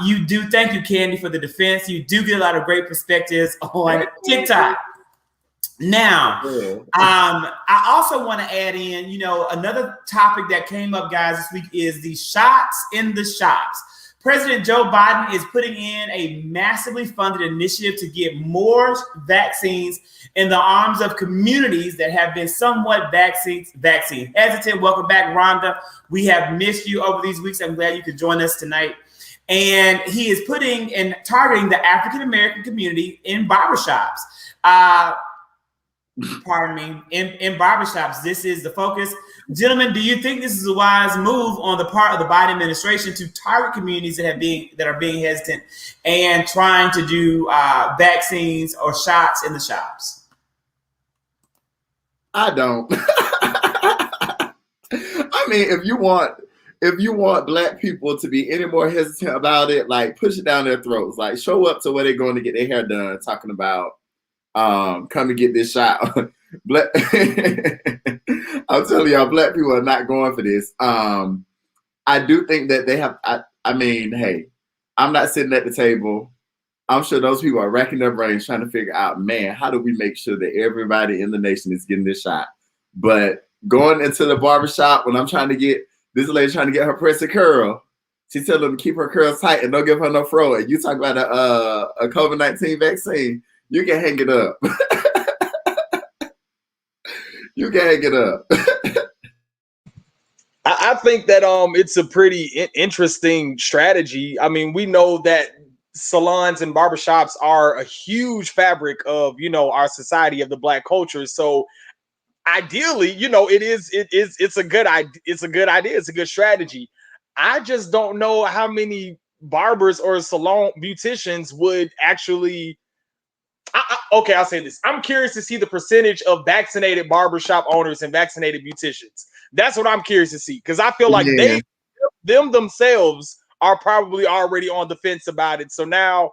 You do. Thank you, Candy, for the defense. You do get a lot of great perspectives on TikTok. Now, I also want to add in, another topic that came up, guys, this week is the shots in the shops. President Joe Biden is putting in a massively funded initiative to get more vaccines in the arms of communities that have been somewhat vaccine hesitant. Welcome back, Rhonda. We have missed you over these weeks. I'm glad you could join us tonight. And he is putting and targeting the African-American community in barbershops. pardon me, in barbershops. This is the focus. Gentlemen, do you think this is a wise move on the part of the Biden administration to target communities that are being hesitant and trying to do vaccines or shots in the shops? I don't. I mean, if you want Black people to be any more hesitant about it, like push it down their throats. Like show up to where they're going to get their hair done, talking about come to get this shot. Black I'm telling y'all, Black people are not going for this. I do think that they have I mean, hey, I'm not sitting at the table. I'm sure those people are racking their brains trying to figure out, man, how do we make sure that everybody in the nation is getting this shot? But going into the barbershop when I'm trying to get this lady trying to get her press a curl, she tell them to keep her curls tight and don't give her no fro. And you talk about a COVID-19 vaccine, you can hang it up. You can hang it up. I think that it's a pretty interesting strategy. I mean, we know that salons and barbershops are a huge fabric of, our society, of the Black culture. So ideally, it's a good idea. It's a good idea. It's a good strategy. I just don't know how many barbers or salon beauticians would actually. Okay, I'll say this. I'm curious to see the percentage of vaccinated barbershop owners and vaccinated beauticians. That's what I'm curious to see, because I feel like them themselves are probably already on the fence about it. So now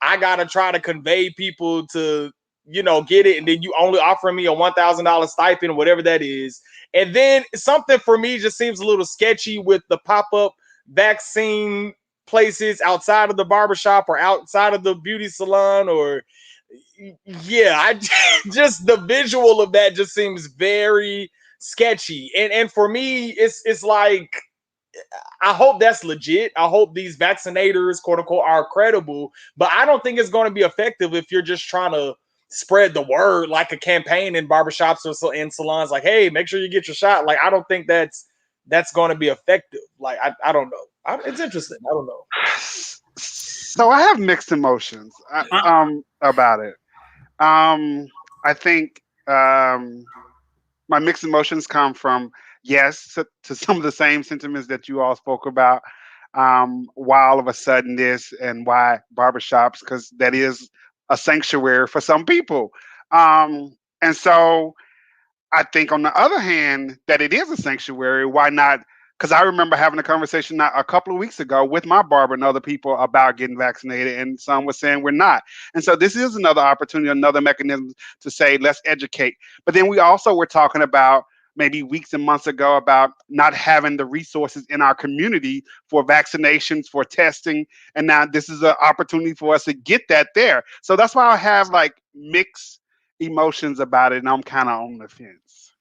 I gotta try to convey people to, get it, and then you only offering me a $1,000 stipend, whatever that is. And then something for me just seems a little sketchy with the pop-up vaccine places outside of the barbershop or outside of the beauty salon, or I just the visual of that just seems very sketchy. And for me, it's like, I hope that's legit. I hope these vaccinators, quote unquote, are credible, but I don't think it's going to be effective if you're just trying to spread the word like a campaign in barbershops or in salons, like, hey, make sure you get your shot. Like, I don't think that's going to be effective. Like, I don't know. It's interesting. I don't know. So I have mixed emotions about it. I think my mixed emotions come from, yes, to some of the same sentiments that you all spoke about. Why all of a sudden this, and why barbershops? Because that is a sanctuary for some people. And so I think, on the other hand, that it is a sanctuary. Why not? Because I remember having a conversation a couple of weeks ago with my barber and other people about getting vaccinated, and some were saying we're not. And so this is another opportunity, another mechanism to say, let's educate. But then we also were talking about, maybe weeks and months ago, about not having the resources in our community for vaccinations, for testing. And now this is an opportunity for us to get that there. So that's why I have like mixed emotions about it, and I'm kind of on the fence.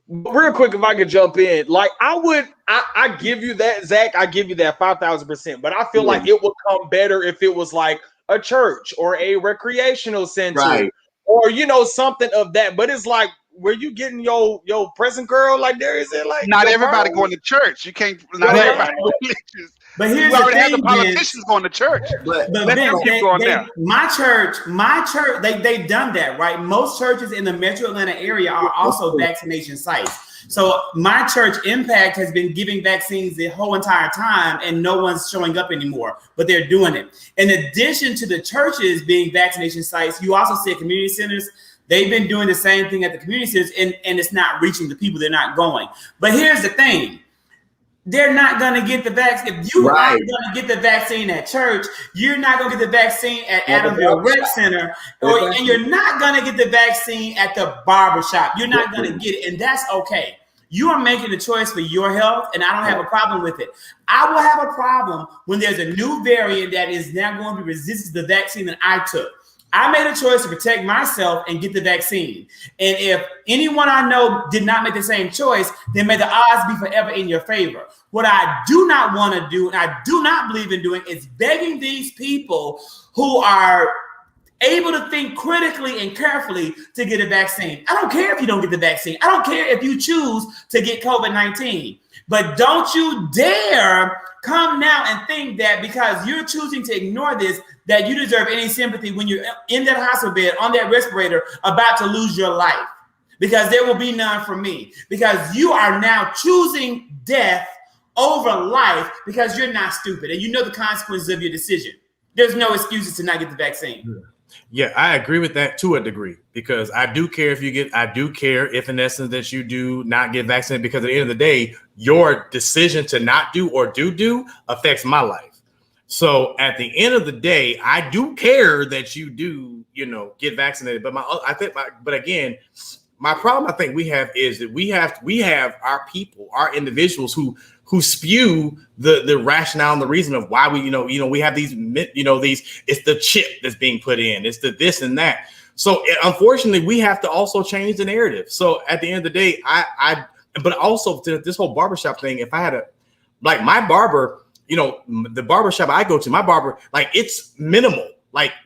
Real quick, if I could jump in, like I give you that, Zach. I give you that 5,000%. But I feel like it would come better if it was like a church or a recreational center, right, or something of that. But it's like, where you getting your present girl? Like, there is it like not everybody going to church. You can't. Not everybody religious. But here's we the already thing, have the politicians going to church. But Vince, my church, they've done that, right? Most churches in the Metro Atlanta area are also vaccination sites. So my church, Impact, has been giving vaccines the whole entire time, and no one's showing up anymore, but they're doing it. In addition to the churches being vaccination sites, you also see at community centers. They've been doing the same thing at the community centers, and it's not reaching the people. They're not going. But here's the thing. They're not going to get the vaccine. If you aren't going to get the vaccine at church, you're not going to get the vaccine at Adamsville Rec Center, and you're not going to get the vaccine at the barbershop. You're not going to get it, and that's okay. You are making a choice for your health, and I don't have a problem with it. I will have a problem when there's a new variant that is now going to be resistant to the vaccine that I took. I made a choice to protect myself and get the vaccine. And if anyone I know did not make the same choice, then may the odds be forever in your favor. What I do not want to do, and I do not believe in doing, is begging these people who are able to think critically and carefully to get a vaccine. I don't care if you don't get the vaccine. I don't care if you choose to get COVID-19. But don't you dare come now and think that because you're choosing to ignore this, that you deserve any sympathy when you're in that hospital bed, on that respirator, about to lose your life. Because there will be none for me. Because you are now choosing death over life because you're not stupid and you know the consequences of your decision. There's no excuses to not get the vaccine. Yeah, I agree with that to a degree, because I do care if in essence that you do not get vaccinated, because at the end of the day, your decision to not do or do affects my life. So at the end of the day, I do care that you do, get vaccinated. But again, my problem I think we have is that we have our people, our individuals who spew the rationale and the reason of why we have these, it's the chip that's being put in, it's the this and that. So unfortunately, we have to also change the narrative. So at the end of the day, but also to this whole barbershop thing, if I had my barber, the barbershop I go to, my barber, it's minimal.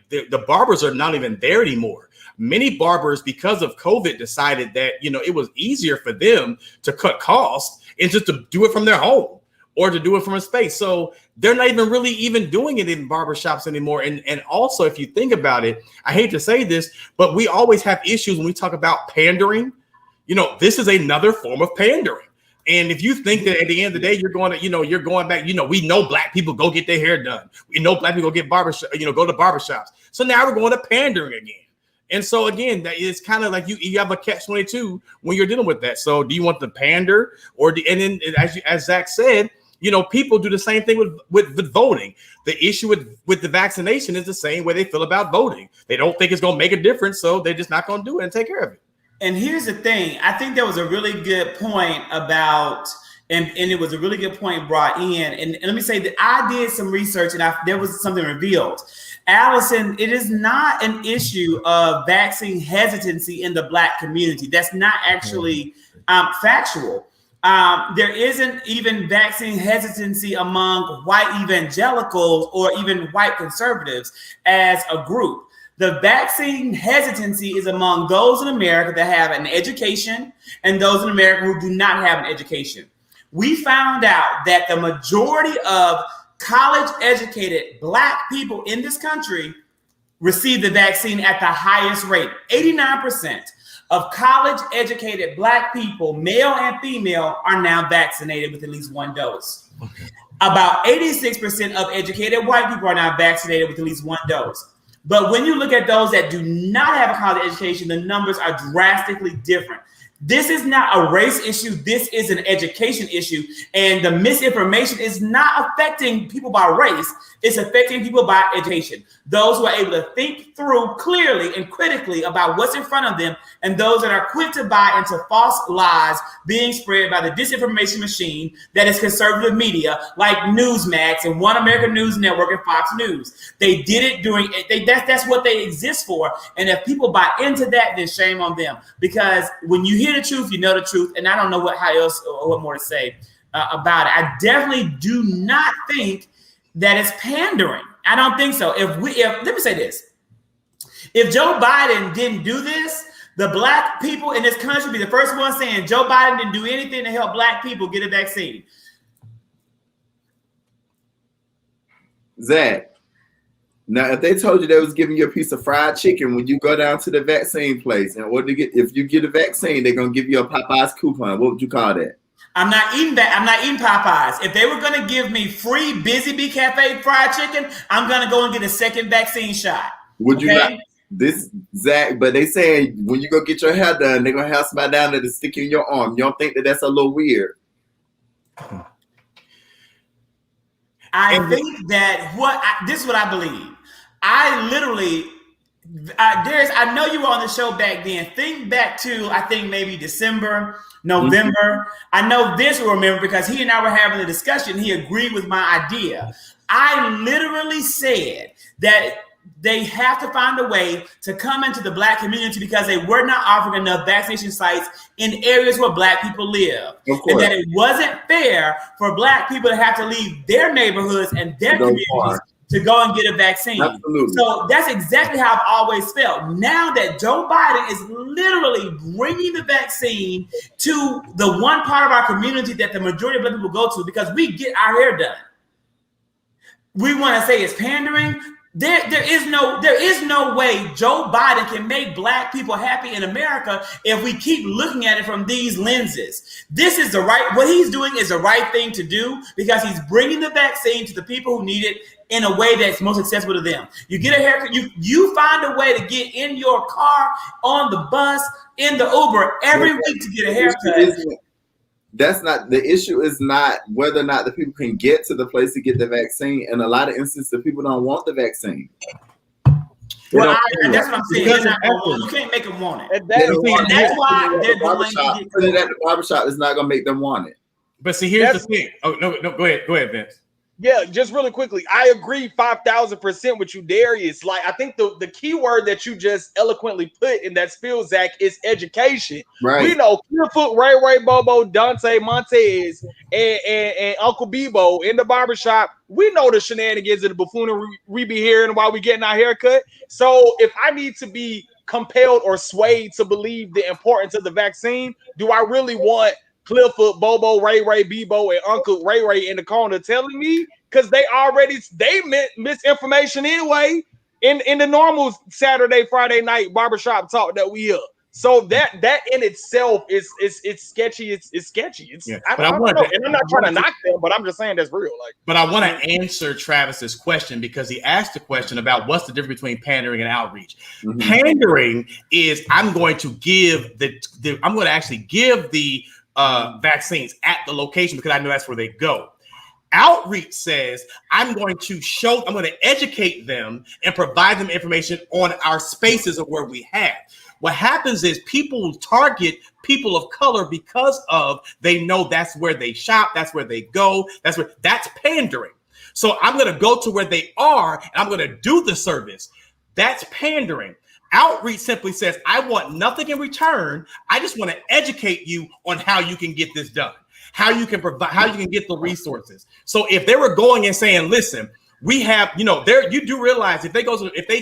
The barbers are not even there anymore. Many barbers, because of COVID, decided that, it was easier for them to cut costs and just to do it from their home or to do it from a space. So they're not even really doing it in barbershops anymore. And also, if you think about it, I hate to say this, but we always have issues when we talk about pandering. This is another form of pandering. And if you think that at the end of the day, you're going back, we know black people go get their hair done. We know black people go get go to barbershops. So now we're going to pandering again. And so again, that is kind of like you have a catch-22 when you're dealing with that. So do you want to pander, and then as Zach said, people do the same thing with voting. The issue with the vaccination is the same way they feel about voting. They don't think it's going to make a difference, so they're just not going to do it and take care of it. And here's the thing. I think there was a really good point about, and it was a really good point brought in. And let me say that I did some research and there was something revealed. Allison, it is not an issue of vaccine hesitancy in the Black community. That's not actually factual. There isn't even vaccine hesitancy among white evangelicals or even white conservatives as a group. The vaccine hesitancy is among those in America that have an education and those in America who do not have an education. We found out that the majority of college-educated Black people in this country receive the vaccine at the highest rate. 89% of college-educated Black people, male and female, are now vaccinated with at least one dose. Okay. About 86% of educated white people are now vaccinated with at least one dose. But when you look at those that do not have a college education, the numbers are drastically different. This is not a race issue. This is an education issue. And the misinformation is not affecting people by race. It's affecting people by education. Those who are able to think through clearly and critically about what's in front of them, and those that are quick to buy into false lies being spread by the disinformation machine that is conservative media like Newsmax and One American News Network and Fox News. They did it that's what they exist for. And if people buy into that, then shame on them. Because when you hear the truth, you know the truth. And I don't know what more to say about it. I definitely do not think that it's pandering. I don't think so. Let me say this. If Joe Biden didn't do this, the Black people in this country would be the first one saying Joe Biden didn't do anything to help Black people get a vaccine. Zach, now if they told you they was giving you a piece of fried chicken when you go down to the vaccine place, and if you get a vaccine, they're gonna give you a Popeyes coupon. What would you call that? I'm not eating that. I'm not eating Popeyes. If they were going to give me free Busy Bee Cafe fried chicken, I'm going to go and get a second vaccine shot. Would you not? This, Zach, but they saying when you go get your hair done, they're going to have somebody down there to stick you in your arm. You don't think that's a little weird? I think that this is what I believe. I literally, Darius, I know you were on the show back then. Think back to, I think maybe December, November. I know this will remember because he and I were having a discussion. He agreed with my idea. I literally said that they have to find a way to come into the Black community because they were not offering enough vaccination sites in areas where Black people live. And that it wasn't fair for Black people to have to leave their neighborhoods and their communities to go and get a vaccine. Absolutely. So that's exactly how I've always felt. Now that Joe Biden is literally bringing the vaccine to the one part of our community that the majority of Black people go to because we get our hair done. We want to say it's pandering. There is no way Joe Biden can make Black people happy in America if we keep looking at it from these lenses. What he's doing is the right thing to do because he's bringing the vaccine to the people who need it in a way that's most accessible to them. You get a haircut, you find a way to get in your car, on the bus, in the Uber every week to get a haircut. That's not the issue. Is not whether or not the people can get to the place to get the vaccine. In a lot of instances, the people don't want the vaccine. Well, that's what I'm saying. You can't make them want it. That's why they're delaying. Putting it at the barbershop is not going to make them want it. But see, here's the thing. Oh no, go ahead, Vince. Yeah, just really quickly, I agree 5,000% with you, Darius. Like, I think the key word that you just eloquently put in that spiel, Zach, is education. Right. We know Clearfoot, Ray, Bobo, Dante, Montez, and Uncle Bebo in the barbershop. We know the shenanigans and the buffoonery we be hearing while we getting our haircut. So if I need to be compelled or swayed to believe the importance of the vaccine, do I really want Clifford, Bobo, Ray, Bebo, and Uncle Ray in the corner telling me? Because they misinformation anyway in the normal Saturday, Friday night barbershop talk that we hear. So that in itself is sketchy. It's sketchy. I don't know. And I'm not trying to knock them, but I'm just saying that's real. But I want to answer Travis's question because he asked the question about what's the difference between pandering and outreach. Mm-hmm. Pandering is I'm going to actually give the vaccines at the location because I know that's where they go. Outreach says I'm going to educate them and provide them information on our spaces of where we have. What happens is people target people of color because they know that's where they shop, that's where they go, that's pandering. So I'm going to go to where they are and I'm going to do the service. That's pandering. Outreach simply says, I want nothing in return. I just want to educate you on how you can get this done, how you can provide, how you can get the resources. So if they were going and saying, listen, we have, you do realize if they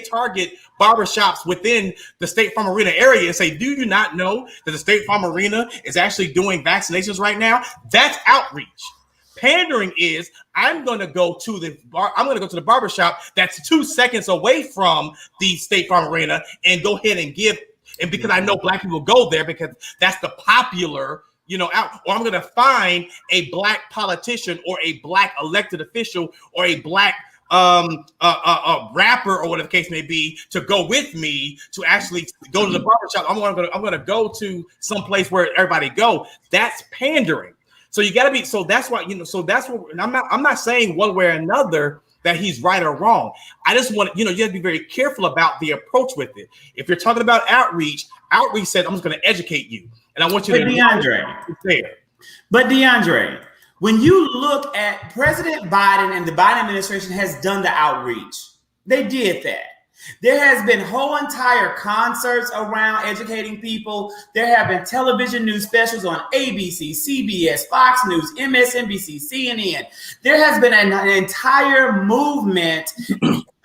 target barbershops within the State Farm Arena area and say, do you not know that the State Farm Arena is actually doing vaccinations right now? That's outreach. Pandering is I'm going to go to the barbershop that's 2 seconds away from the State Farm Arena and go ahead and give. And because I know Black people go there because that's the popular, out. Or I'm going to find a Black politician or a Black elected official or a Black a rapper or whatever the case may be to go with me to actually go to the barbershop. I'm going to go to some place where everybody go. That's pandering. So you got to be, so that's why, so that's what, and I'm not saying one way or another that he's right or wrong. I just want, you have to be very careful about the approach with it. If you're talking about outreach said, I'm just going to educate you. And I want you to But DeAndre, when you look at President Biden and the Biden administration has done the outreach, they did that. There has been whole entire concerts around educating people. There have been television news specials on ABC, CBS, Fox News, MSNBC, CNN. There has been an entire movement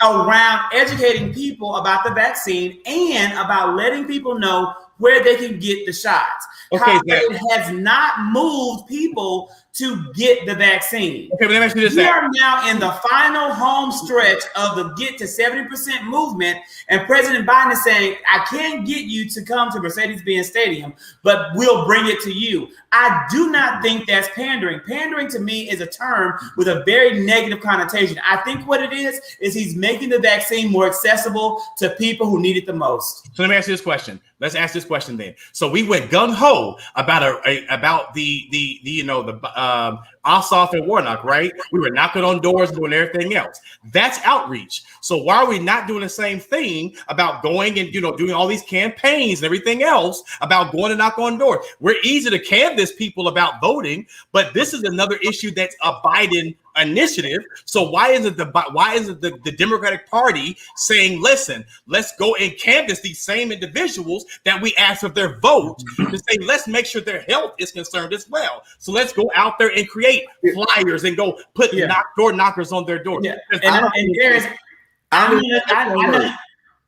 around educating people about the vaccine and about letting people know where they can get the shots. Okay, it has not moved people to get the vaccine. Okay, but let me ask you this. We are now in the final home stretch of the get to 70% movement, and President Biden is saying, I can't get you to come to Mercedes-Benz Stadium, but we'll bring it to you. I do not think that's pandering. Pandering to me is a term with a very negative connotation. I think what it is he's making the vaccine more accessible to people who need it the most. So let me ask you this question. Let's ask this question then. So we went gung ho about Ossoff and Warnock, right? We were knocking on doors, doing everything else. That's outreach. So why are we not doing the same thing about going and doing all these campaigns and everything else about going to knock on doors? We're easy to canvass people about voting, but this is another issue that's a Biden initiative. So why isn't the Democratic Party saying, listen, let's go and canvass these same individuals that we asked of their vote to say, let's make sure their health is concerned as well. So let's go out there and create flyers and go put door knockers on their door. Yeah. And there's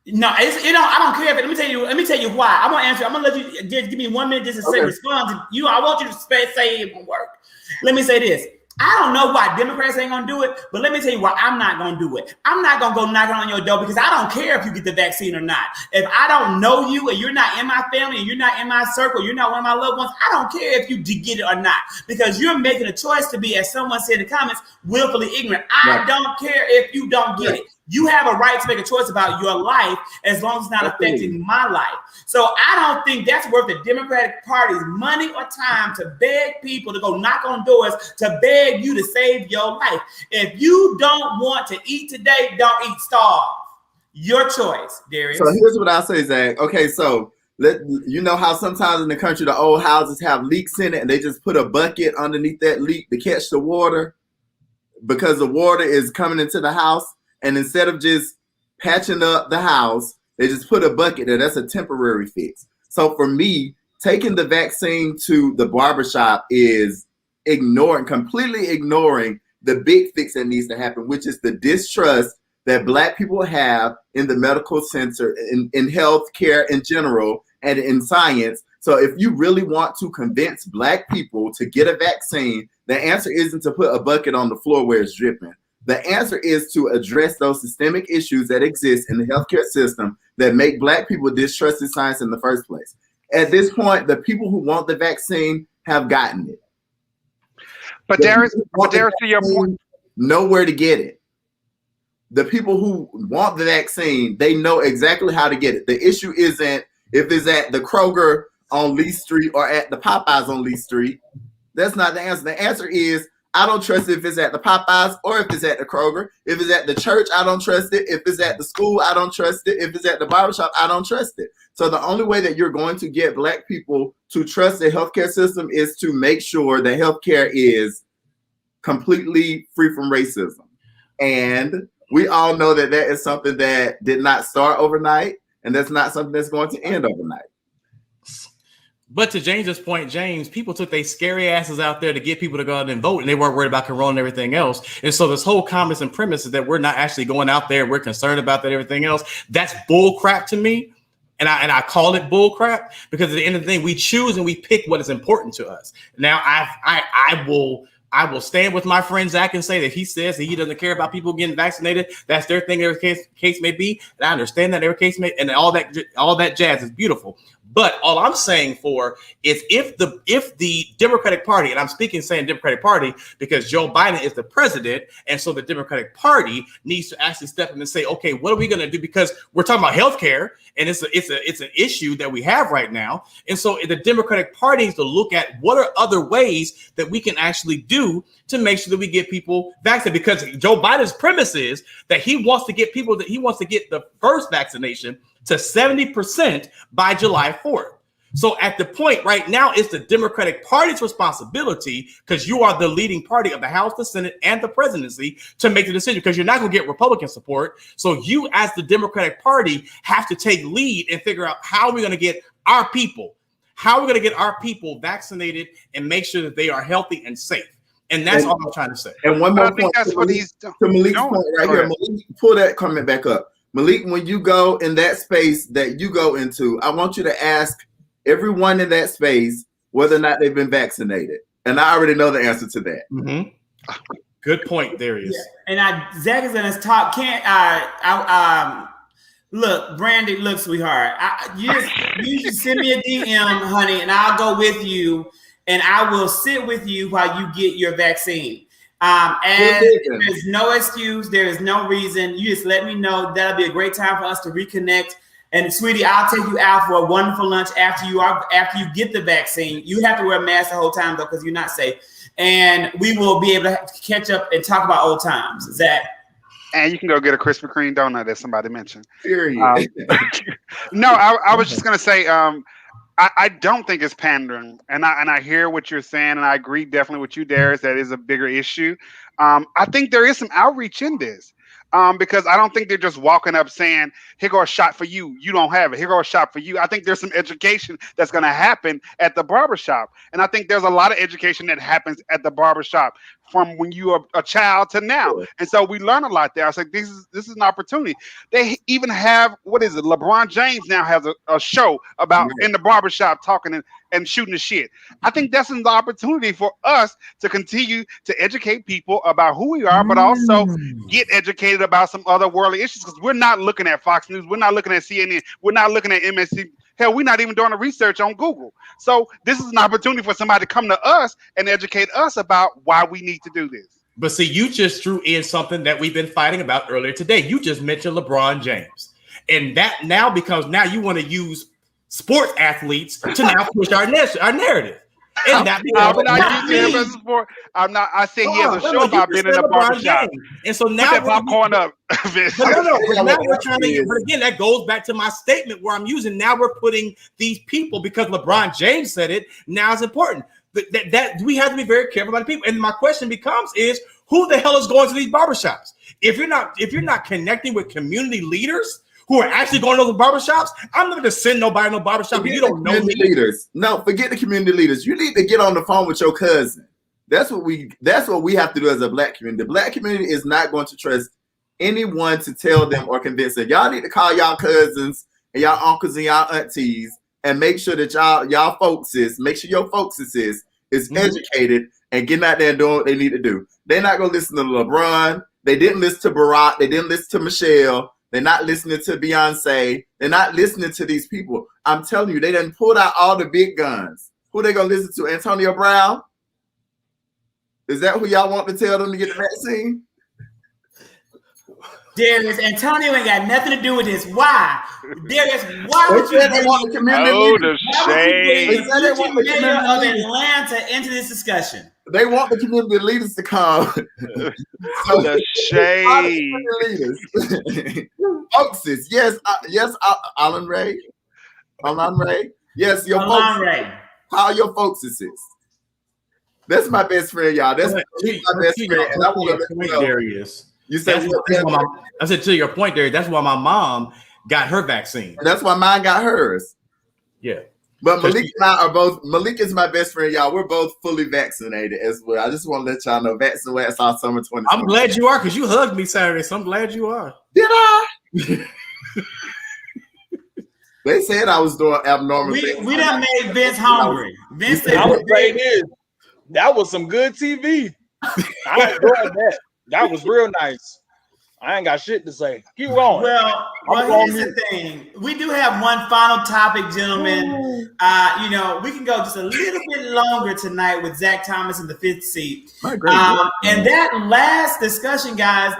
no, I don't care. But let me tell you why. I'm gonna answer. I'm gonna let you just give me 1 minute just to say respond to you. I want you to say it won't work. Let me say this. I don't know why Democrats ain't gonna do it, but let me tell you why I'm not gonna do it. I'm not gonna go knocking on your door because I don't care if you get the vaccine or not. If I don't know you and you're not in my family and you're not in my circle, you're not one of my loved ones, I don't care if you get it or not because you're making a choice to be, as someone said in the comments, willfully ignorant. I don't care if you don't get it. You have a right to make a choice about your life as long as it's not affecting my life. So I don't think that's worth the Democratic Party's money or time to beg people to go knock on doors to beg you to save your life. If you don't want to eat today, don't eat, starve. Your choice, Darius. So here's what I'll say, Zach. Okay, so you know how sometimes in the country the old houses have leaks in it and they just put a bucket underneath that leak to catch the water because the water is coming into the house. And instead of just patching up the house, they just put a bucket there. That's a temporary fix. So for me, taking the vaccine to the barbershop is completely ignoring the big fix that needs to happen, which is the distrust that Black people have in the medical center, in healthcare in general, and in science. So if you really want to convince Black people to get a vaccine, the answer isn't to put a bucket on the floor where it's dripping. The answer is to address those systemic issues that exist in the healthcare system that make Black people distrust in science in the first place. At this point, the people who want the vaccine have gotten it. But Darius, to your point, know where to get it. The people who want the vaccine, they know exactly how to get it. The issue isn't if it's at the Kroger on Lee Street or at the Popeyes on Lee Street. That's not the answer. The answer is, I don't trust it if it's at the Popeyes or if it's at the Kroger. If it's at the church, I don't trust it. If it's at the school, I don't trust it. If it's at the barbershop, I don't trust it. So the only way that you're going to get Black people to trust the healthcare system is to make sure that healthcare is completely free from racism. And we all know that that is something that did not start overnight, and that's not something that's going to end overnight. But to James's point, James, people took their scary asses out there to get people to go out and vote, and they weren't worried about Corona and everything else. And so this whole comments and premise is that we're not actually going out there. We're concerned about that, everything else. That's bull crap to me. And I call it bull crap because at the end of the day, we choose and we pick what is important to us. Now, I will stand with my friend Zach and say that he says that he doesn't care about people getting vaccinated. That's their thing, every case may be. And I understand that every case may, and all that jazz is beautiful. But all I'm saying for is if the Democratic Party, and I'm saying Democratic Party because Joe Biden is the president, and so the Democratic Party needs to actually step in and say, okay, what are we going to do? Because we're talking about healthcare, and it's an issue that we have right now. And so the Democratic Party needs to look at what are other ways that we can actually do to make sure that we get people vaccinated. Because Joe Biden's premise is that he wants to get the first vaccination to 70% by July 4th. So at the point right now, it's the Democratic Party's responsibility, because you are the leading party of the House, the Senate, and the presidency, to make the decision, because you're not going to get Republican support. So you, as the Democratic Party, have to take lead and figure out how we're going to get our people, vaccinated and make sure that they are healthy and safe. And that's all I'm trying to say. And one more I think that's what he's to Malik's point right here. Malik, pull that comment back up. Malik, when you go in that space that you go into, I want you to ask everyone in that space whether or not they've been vaccinated. And I already know the answer to that. Mm-hmm. Good point, Darius. Yeah. And Zach is in his talk. Look, Brandy, look, sweetheart. You just send me a DM, honey, and I'll go with you, and I will sit with you while you get your vaccine. And there's no excuse. There is no reason. You just let me know. That'll be a great time for us to reconnect. And sweetie, I'll take you out for a wonderful lunch after you get the vaccine. You have to wear a mask the whole time though, because you're not safe. And we will be able to catch up and talk about old times. Zach. And you can go get a Krispy Kreme donut that somebody mentioned. Period. No, I was just gonna say, I don't think it's pandering, and I hear what you're saying, and I agree definitely with you, Darius. That is a bigger issue. I think there is some outreach in this. Because I don't think they're just walking up saying, "Here go a shot for you. You don't have it. Here go a shot for you." I think there's some education that's going to happen at the barbershop, and I think there's a lot of education that happens at the barbershop from when you are a child to now, and so we learn a lot there. I was like, this is an opportunity. They even have, what is it? LeBron James now has a show about in the barbershop talking and shooting the shit. I think that's an opportunity for us to continue to educate people about who we are, but also get educated about some other worldly issues, because we're not looking at Fox News, we're not looking at CNN, we're not looking at MSC. Hell, we're not even doing the research on Google. So this is an opportunity for somebody to come to us and educate us about why we need to do this. But see, you just threw in something that we've been fighting about earlier today. You just mentioned LeBron James. And that now becomes, now you want to use sports athletes to now push our narrative. And that becomes I'm not. I said he has a show about being in a barbershop. And so now put that popcorn up. But now we're trying to. But again, that goes back to my statement where I'm using. Now we're putting these people, because LeBron James said it. Now it's important that we have to be very careful about the people. And my question becomes: is who the hell is going to these barbershops? If you're not connecting with community leaders who are actually going to those barbershops, I'm not going to send nobody to no barbershop if you don't know me. Leaders. No, forget the community leaders. You need to get on the phone with your cousin. That's what we have to do as a black community. The black community is not going to trust anyone to tell them or convince them. Y'all need to call y'all cousins and y'all uncles and y'all aunties and make sure that y'all folks is educated and getting out there and doing what they need to do. They're not going to listen to LeBron. They didn't listen to Barack. They didn't listen to Michelle. They're not listening to Beyonce. They're not listening to these people. I'm telling you, they done pulled out all the big guns. Who they gonna listen to? Antonio Brown? Is that who y'all want to tell them to get the vaccine? Darius, Antonio ain't got nothing to do with this. Why? Darius, why would you want the shade? the mayor of Atlanta into this discussion? They want the community leaders to come. The shade. Leaders. Foxes, yes, Alan Ray. Yes, your Alan Ray. How your foxes is. That's my best friend, y'all. That's my best friend. And I want to let you know. Darius. You said I said to your point, Darius. That's why my mom got her vaccine. That's why mine got hers. Yeah. But Malik and I are both. Malik is my best friend, y'all. We're both fully vaccinated as well. I just want to let y'all know, vaccine wax all summer 2020. I'm glad you are, because you hugged me Saturday, so I'm glad you are. Did I? They said I was doing abnormal. We done made Vince hungry. Vince said, I would say this. That was some good TV. I enjoyed that. That was real nice. I ain't got shit to say. Keep going. Well, here's the thing. We do have one final topic, gentlemen. We can go just a little bit longer tonight with Zach Thomas in the fifth seat. And that last discussion, guys,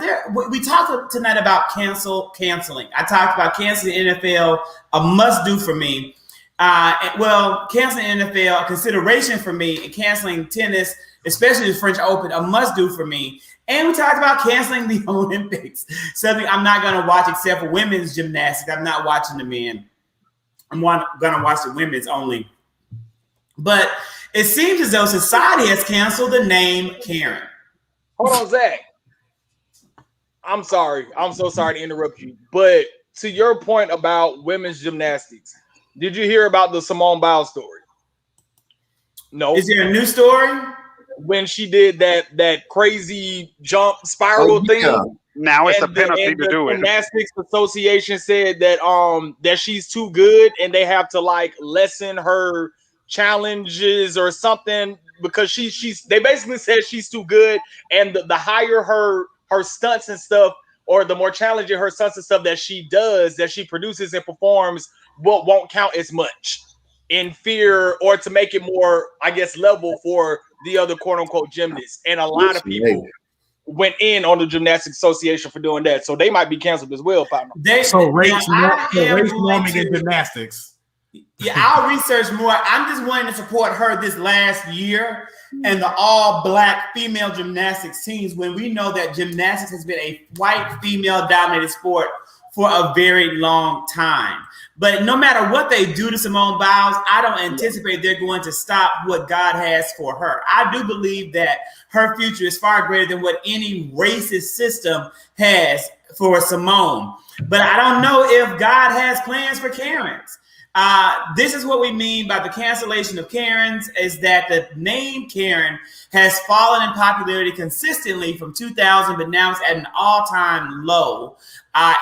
we talked tonight about canceling. I talked about canceling the NFL, a must-do for me. Canceling NFL, a consideration for me, and canceling tennis, especially the French Open, a must-do for me. And we talked about canceling the Olympics, something I'm not going to watch except for women's gymnastics. I'm not watching the men. I'm going to watch the women's only. But it seems as though society has canceled the name Karen. Hold on, Zach. I'm sorry. I'm so sorry to interrupt you. But to your point about women's gymnastics, did you hear about the Simone Biles story? No. Is there a new story? When she did that crazy jump spiral thing. Now it's a penalty to do it. The Gymnastics Association said that she's too good and they have to like lessen her challenges or something because they basically said she's too good, and the higher her stunts and stuff, or the more challenging her stunts and stuff that she does, that she produces and performs, won't count as much in fear, or to make it more, I guess, level for the other quote unquote gymnasts. And a lot of people went in on the Gymnastics Association for doing that. So they might be canceled as well. Race norming in gymnastics. Yeah, I'll research more. I'm just wanting to support her this last year and the all-black female gymnastics teams, when we know that gymnastics has been a white female-dominated sport for a very long time. But no matter what they do to Simone Biles, I don't anticipate they're going to stop what God has for her. I do believe that her future is far greater than what any racist system has for Simone. But I don't know if God has plans for Karens. This is what we mean by the cancellation of Karens, is that the name Karen has fallen in popularity consistently from 2000, but now it's at an all-time low.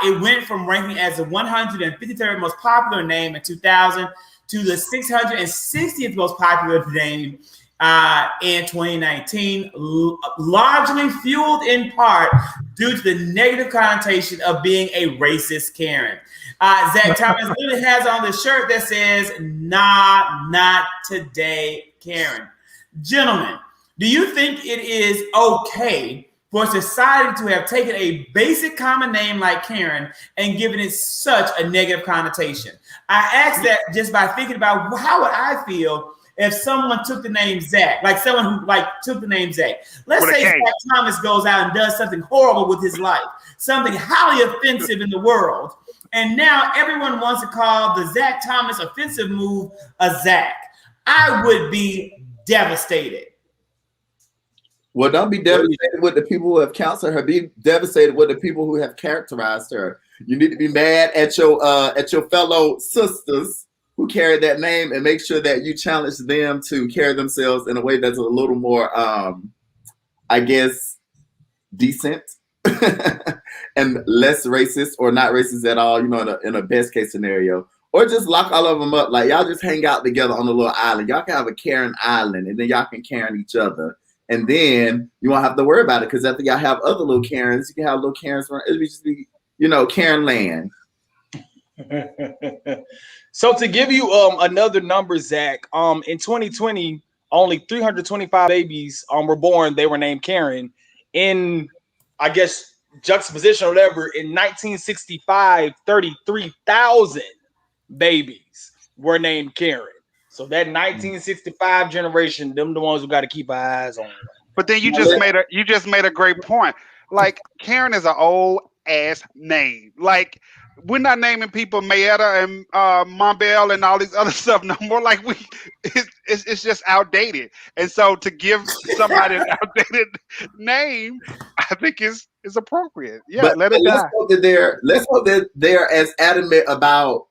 It went from ranking as the 153rd most popular name in 2000 to the 660th most popular name in 2019, largely fueled in part due to the negative connotation of being a racist Karen. Zach Thomas literally has on the shirt that says, "Nah, not today, Karen." Gentlemen, do you think it is okay for society to have taken a basic common name like Karen and given it such a negative connotation? I ask that just by thinking about how would I feel if someone took the name Zach, like someone who took the name Zach. Let's say Zach Thomas goes out and does something horrible with his life, something highly offensive in the world. And now everyone wants to call the Zach Thomas offensive move a Zach. I would be devastated. Well, don't be devastated with the people who have counseled her. Be devastated with the people who have characterized her. You need to be mad at your fellow sisters who carry that name, and make sure that you challenge them to carry themselves in a way that's a little more, I guess, decent and less racist, or not racist at all, you know, in a best case scenario. Or just lock all of them up. Like, y'all just hang out together on a little island. Y'all can have a Karen island, and then y'all can Karen each other. And then you won't have to worry about it, because after y'all have other little Karens, you can have little Karens. It would just be, you know, Karen land. So to give you another number, Zach, in 2020, only 325 babies were born. They were named Karen. In, I guess, juxtaposition or whatever, in 1965, 33,000 babies were named Karen. So that 1965 generation, them the ones who got to keep our eyes on. But then you just made a great point. Like, Karen is an old ass name. Like, we're not naming people Mayetta and Monbel and all these other stuff no more. Like, it's just outdated. And so to give somebody an outdated name, I think is appropriate. Yeah, but let it die. Let's hope that they're as adamant about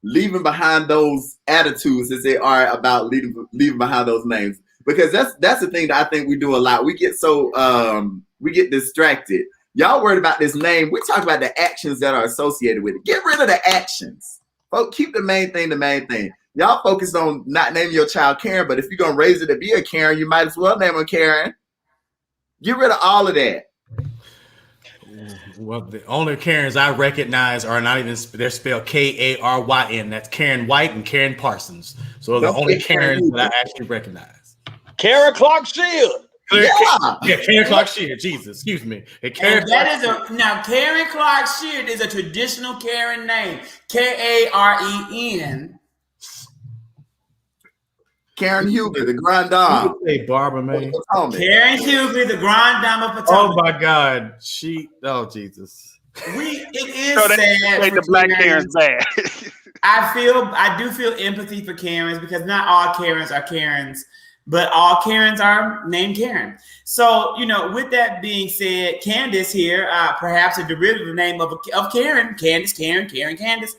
leaving behind those attitudes as they are about leaving behind those names. Because that's the thing that I think we do a lot. We get so we get distracted. Y'all worried about this name. We talk about the actions that are associated with it. Get rid of the actions. Folks, keep the main thing the main thing. Y'all focus on not naming your child Karen, but if you're going to raise it to be a Karen, you might as well name her Karen. Get rid of all of that. Well, the only Karens I recognize are not even, they're spelled Karyn. That's Karen White and Karen Parsons. So the only Karens that I actually recognize. Karen Clark Shield. Karen Clark Sheard. Jesus, excuse me. Karen Clark Sheard is a traditional Karen name. Karen. Karen Huger, the Grand Dame. Hey, Barbara, man. Karen Huger, the Grand Dame of Potomac. Oh my God, oh Jesus. It is so sad. Make the black Karens bad. I do feel empathy for Karens, because not all Karens are Karens, but all Karens are named Karen. So, you know, with that being said, Candace here, perhaps a derivative name of Karen. Candace, Candace.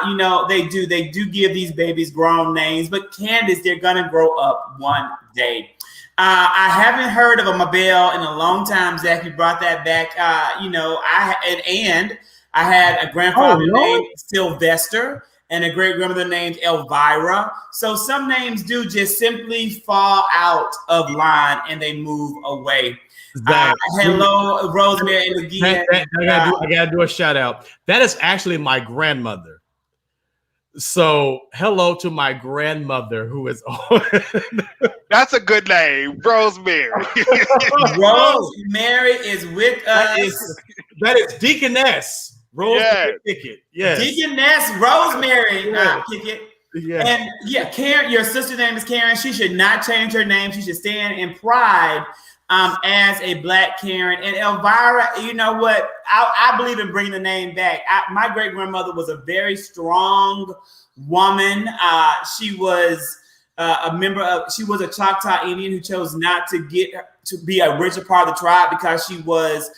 You know, they do give these babies grown names, but Candace, they're gonna grow up one day. I haven't heard of a Mabel in a long time. Zach, you brought that back. You know, I had a grandfather named Sylvester and a great grandmother named Elvira. So some names do just simply fall out of line and they move away. Hello, Rosemary and again. I gotta do a shout out. That is actually my grandmother. So hello to my grandmother, who is That's a good name, Rosemary. Rosemary is with us. That is Deaconess. Rosemary Pickett. Yes. Deaconess Rosemary Pickett. Yeah. And yeah, Karen, your sister's name is Karen. She should not change her name. She should stand in pride as a Black Karen. And Elvira, you know what? I believe in bringing the name back. My great grandmother was a very strong woman. She was a member of, she was a Choctaw Indian who chose not to get to be a richer part of the tribe because she was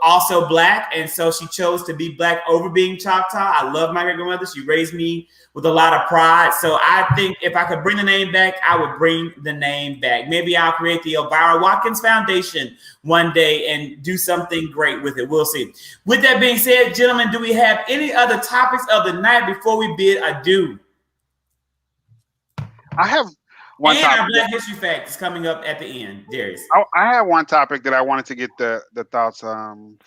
also Black, and so she chose to be Black over being Choctaw. I love my great grandmother. She raised me with a lot of pride. So I think if I could bring the name back, I would bring the name back. Maybe I'll create the Elvira Watkins Foundation one day and do something great with it. We'll see. With that being said, gentlemen, do we have any other topics of the night before we bid adieu? I have one and our topic. Black History Fact is coming up at the end, Darius. I have one topic that I wanted to get the thoughts from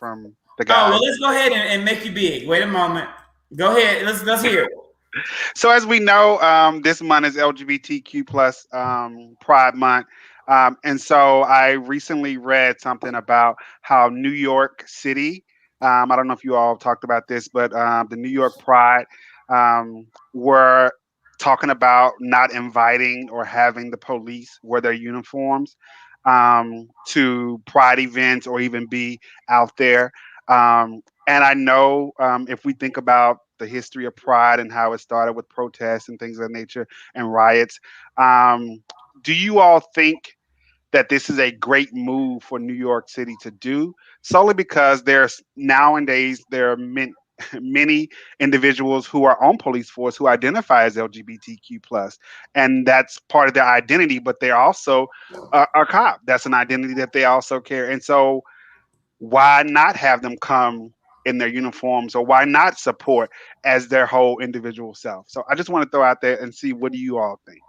the guys. Oh, well, let's go ahead and make you big. Wait a moment. Go ahead. Let's hear it. So as we know, this month is LGBTQ plus Pride Month. And so I recently read something about how New York City, I don't know if you all talked about this, but the New York Pride were talking about not inviting or having the police wear their uniforms to Pride events or even be out there. And I know if we think about the history of Pride and how it started with protests and things of that nature and riots, do you all think that this is a great move for New York City to do, solely because there's nowadays there are many individuals who are on police force who identify as LGBTQ plus, and that's part of their identity, but they're also a cop. That's an identity that they also carry. And so why not have them come in their uniforms, or why not support as their whole individual self? So I just want to throw out there and see, what do you all think?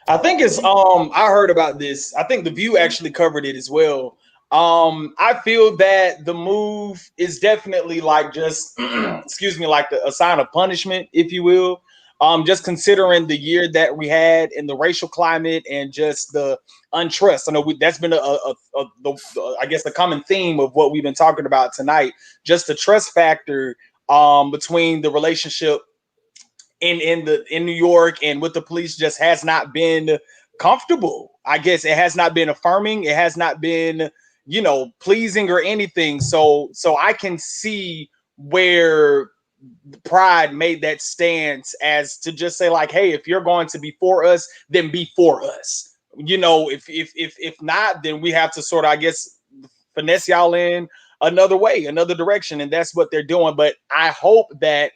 I think it's I heard about this. I think The View actually covered it as well. I feel that the move is definitely like just excuse me, like a sign of punishment, if you will. Just considering the year that we had and the racial climate and just the untrust. I know that's been I guess the common theme of what we've been talking about tonight. Just the trust factor between the relationship in New York and with the police just has not been comfortable. I guess it has not been affirming. It has not been, pleasing or anything. So I can see where Pride made that stance as to just say like, hey, if you're going to be for us, then be for us. If not, then we have to sort of, I guess, finesse y'all in another way, another direction, and that's what they're doing. But I hope that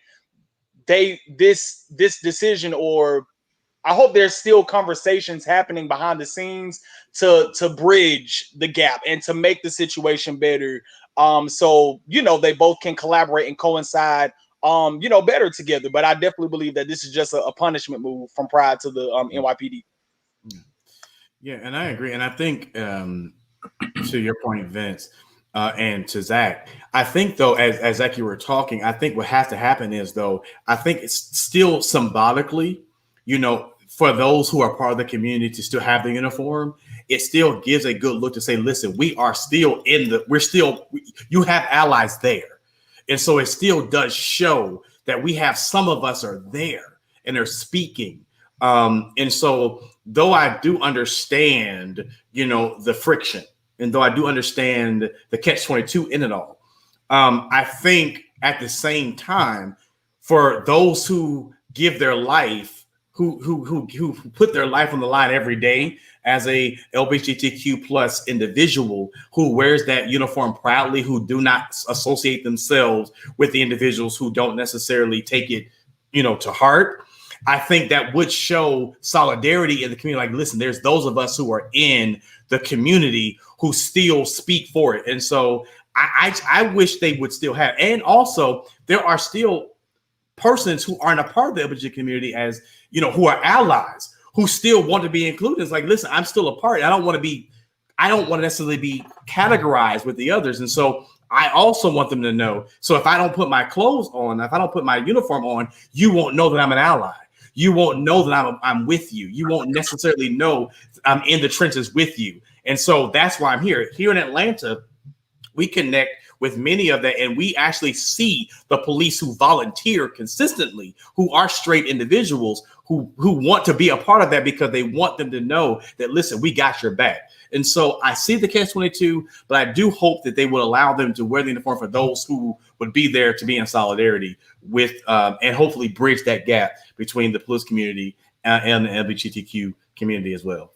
this decision, or I hope there's still conversations happening behind the scenes to bridge the gap and to make the situation better. So they both can collaborate and coincide better together. But I definitely believe that this is just a punishment move from Pride to the NYPD. Yeah, and I agree. And I think to your point, Vince, and to Zach, I think though, as Zach, you were talking, I think what has to happen is though, I think it's still symbolically, for those who are part of the community to still have the uniform, it still gives a good look to say, listen, we are still you have allies there. And so it still does show that we have, some of us are there and they're speaking. And so though I do understand, the friction, and though I do understand the catch-22 in it all, I think at the same time, for those who give their life, who put their life on the line every day as a LGBTQ plus individual who wears that uniform proudly, who do not associate themselves with the individuals who don't necessarily take it, to heart, I think that would show solidarity in the community. Like, listen, there's those of us who are in the community who still speak for it. And so I wish they would still have. And also, there are still persons who aren't a part of the LGBT community, as who are allies, who still want to be included. It's like, listen, I'm still a part. I don't want to necessarily be categorized with the others. And so I also want them to know. So if I don't put my clothes on, if I don't put my uniform on, you won't know that I'm an ally. You won't know that I'm with you. You won't necessarily know I'm in the trenches with you. And so that's why I'm here. Here in Atlanta, We connect with many of that, and we actually see the police who volunteer consistently, who are straight individuals who want to be a part of that because they want them to know that, listen, we got your back. And so I see the catch-22, but I do hope that they would allow them to wear the uniform for those who would be there to be in solidarity with, and hopefully bridge that gap between the police community and the LGBTQ community as well.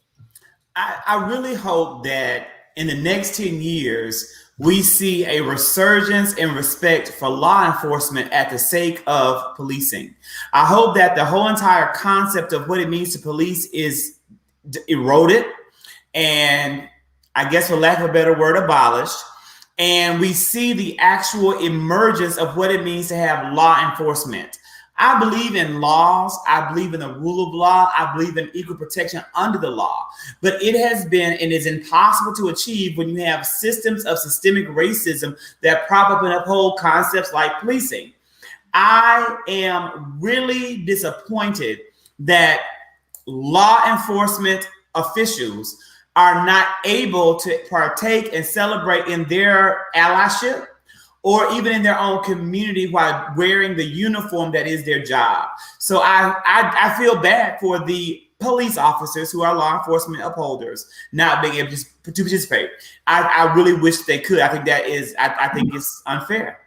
I really hope that in the next 10 years, we see a resurgence in respect for law enforcement at the sake of policing. I hope that the whole entire concept of what it means to police is eroded and, I guess for lack of a better word, abolished. And we see the actual emergence of what it means to have law enforcement. I believe in laws. I believe in the rule of law. I believe in equal protection under the law. But it has been and is impossible to achieve when you have systems of systemic racism that prop up and uphold concepts like policing. I am really disappointed that law enforcement officials are not able to partake and celebrate in their allyship or even in their own community while wearing the uniform that is their job. So I feel bad for the police officers who are law enforcement upholders not being able to participate. I really wish they could. I think I think it's unfair.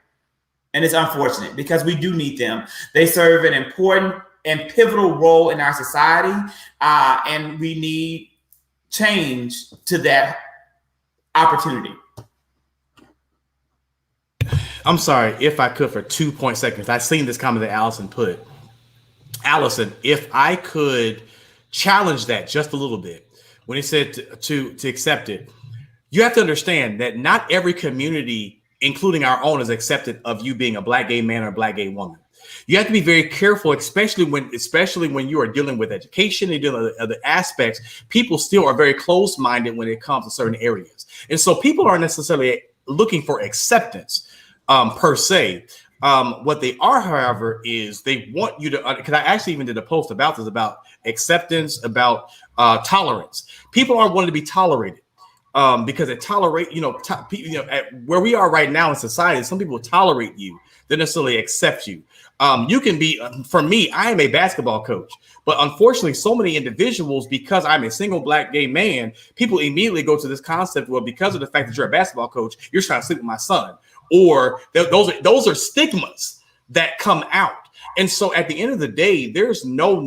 And it's unfortunate because we do need them. They serve an important and pivotal role in our society, and we need change to that opportunity. I'm sorry, if I could, for 2 seconds. I've seen this comment that Allison put. Allison, if I could challenge that just a little bit, when he said to accept it, you have to understand that not every community, including our own, is accepted of you being a Black gay man or a Black gay woman. You have to be very careful, especially when you are dealing with education and dealing with other aspects. People still are very close-minded when it comes to certain areas. And so people aren't necessarily looking for acceptance per se. What they are, however, is they want you to, because I actually even did a post about this, about acceptance, about tolerance. People aren't wanting to be tolerated. Because it tolerate, at where we are right now in society, some people tolerate you, they necessarily accept you. You can be, for me, I am a basketball coach, but unfortunately, so many individuals, because I'm a single Black gay man, people immediately go to this concept, well, because of the fact that you're a basketball coach, you're trying to sleep with my son, or those are stigmas that come out. And so at the end of the day, there's no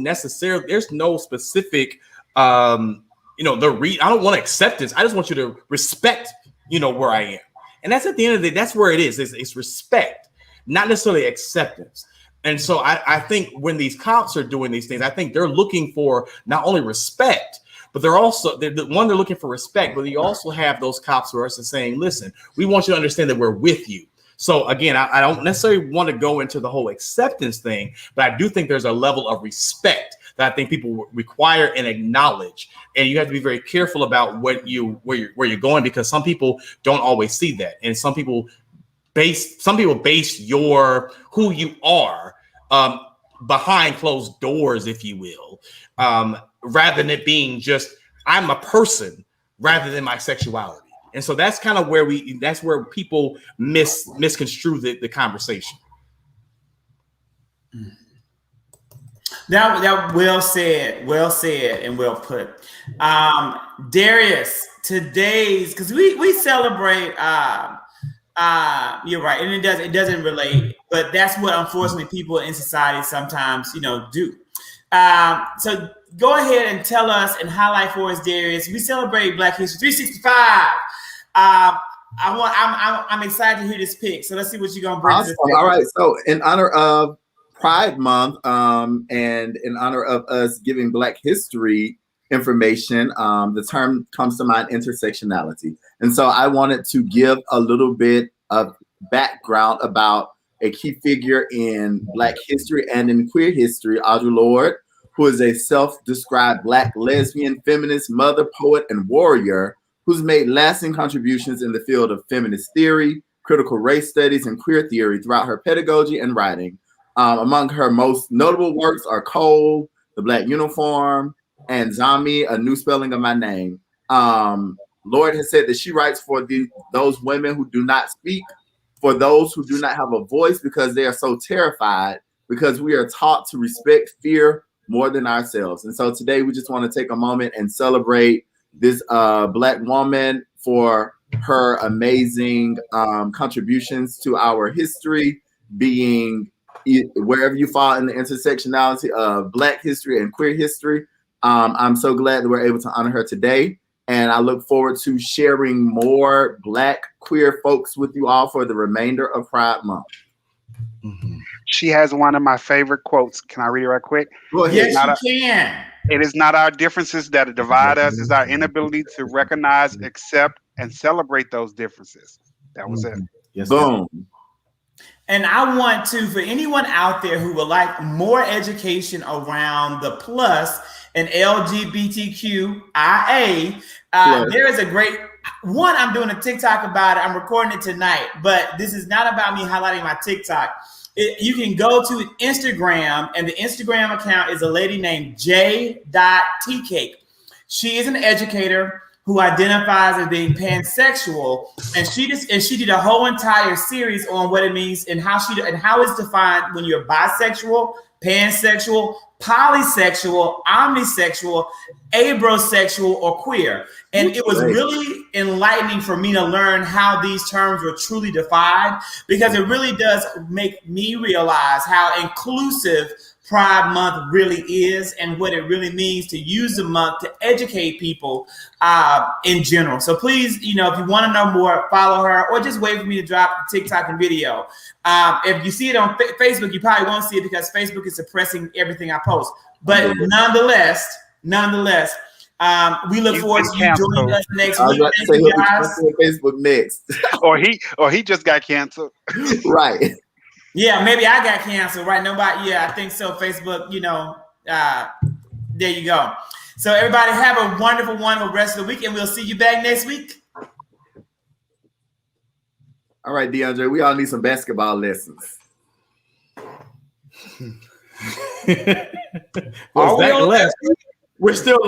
specific, I don't want acceptance. I just want you to respect, where I am. And that's at the end of the day, that's where it is. It's respect, not necessarily acceptance. And so I think when these cops are doing these things, I think they're looking for not only respect, but they're looking for respect, but you also have those cops who are saying, listen, we want you to understand that we're with you. So again, I don't necessarily want to go into the whole acceptance thing, but I do think there's a level of respect that I think people require and acknowledge. And you have to be very careful about where you're going, because some people don't always see that. And some people base your who you are behind closed doors, if you will, rather than it being just I'm a person rather than my sexuality. And so that's kind of where people misconstrue the conversation. That well said, and well put. Darius, because we celebrate. You're right, and it doesn't relate, but that's what unfortunately people in society sometimes do. So go ahead and tell us and highlight for us, Darius. We celebrate Black History 365. I'm excited to hear this pick. So let's see what you're gonna bring. Awesome. All right. So in honor of Pride Month, and in honor of us giving Black history information, the term comes to mind, intersectionality. And so I wanted to give a little bit of background about a key figure in Black history and in queer history, Audre Lorde, who is a self-described Black lesbian, feminist, mother, poet, and warrior who's made lasting contributions in the field of feminist theory, critical race studies, and queer theory throughout her pedagogy and writing. Among her most notable works are Cole, The Black Uniform, and Zami, A New Spelling of My Name. Lord has said that she writes for those women who do not speak, for those who do not have a voice because they are so terrified, because we are taught to respect fear more than ourselves. And so today we just want to take a moment and celebrate this Black woman for her amazing contributions to our history, being wherever you fall in the intersectionality of Black history and queer history. I'm so glad that we're able to honor her today. And I look forward to sharing more Black queer folks with you all for the remainder of Pride Month. Mm-hmm. She has one of my favorite quotes. Can I read it right quick? Go ahead. Yes, you can. It is not our differences that divide us. It's our inability to recognize, accept, and celebrate those differences. That was it. Yes, boom. And I want to, for anyone out there who would like more education around the plus and LGBTQIA, there is a great one. I'm doing a TikTok about it. I'm recording it tonight, but this is not about me highlighting my TikTok. You can go to Instagram, and the Instagram account is a lady named J.Tcake. She is an educator who identifies as being pansexual, and she did a whole entire series on what it means and how it's defined when you're bisexual, pansexual, polysexual, omnisexual, abrosexual, or queer. And it was really enlightening for me to learn how these terms were truly defined, because it really does make me realize how inclusive Pride Month really is and what it really means to use the month to educate people in general. So please, if you want to know more, follow her, or just wait for me to drop the TikTok and video. If you see it on Facebook, you probably won't see it because Facebook is suppressing everything I post. But nonetheless, we look forward to you joining us next week. Thank you guys. Facebook next, or he just got canceled, right? Yeah, maybe I got canceled, right? Nobody, I think so. Facebook, there you go. So everybody have a wonderful, wonderful rest of the week, and we'll see you back next week. All right, DeAndre, we all need some basketball lessons. We're still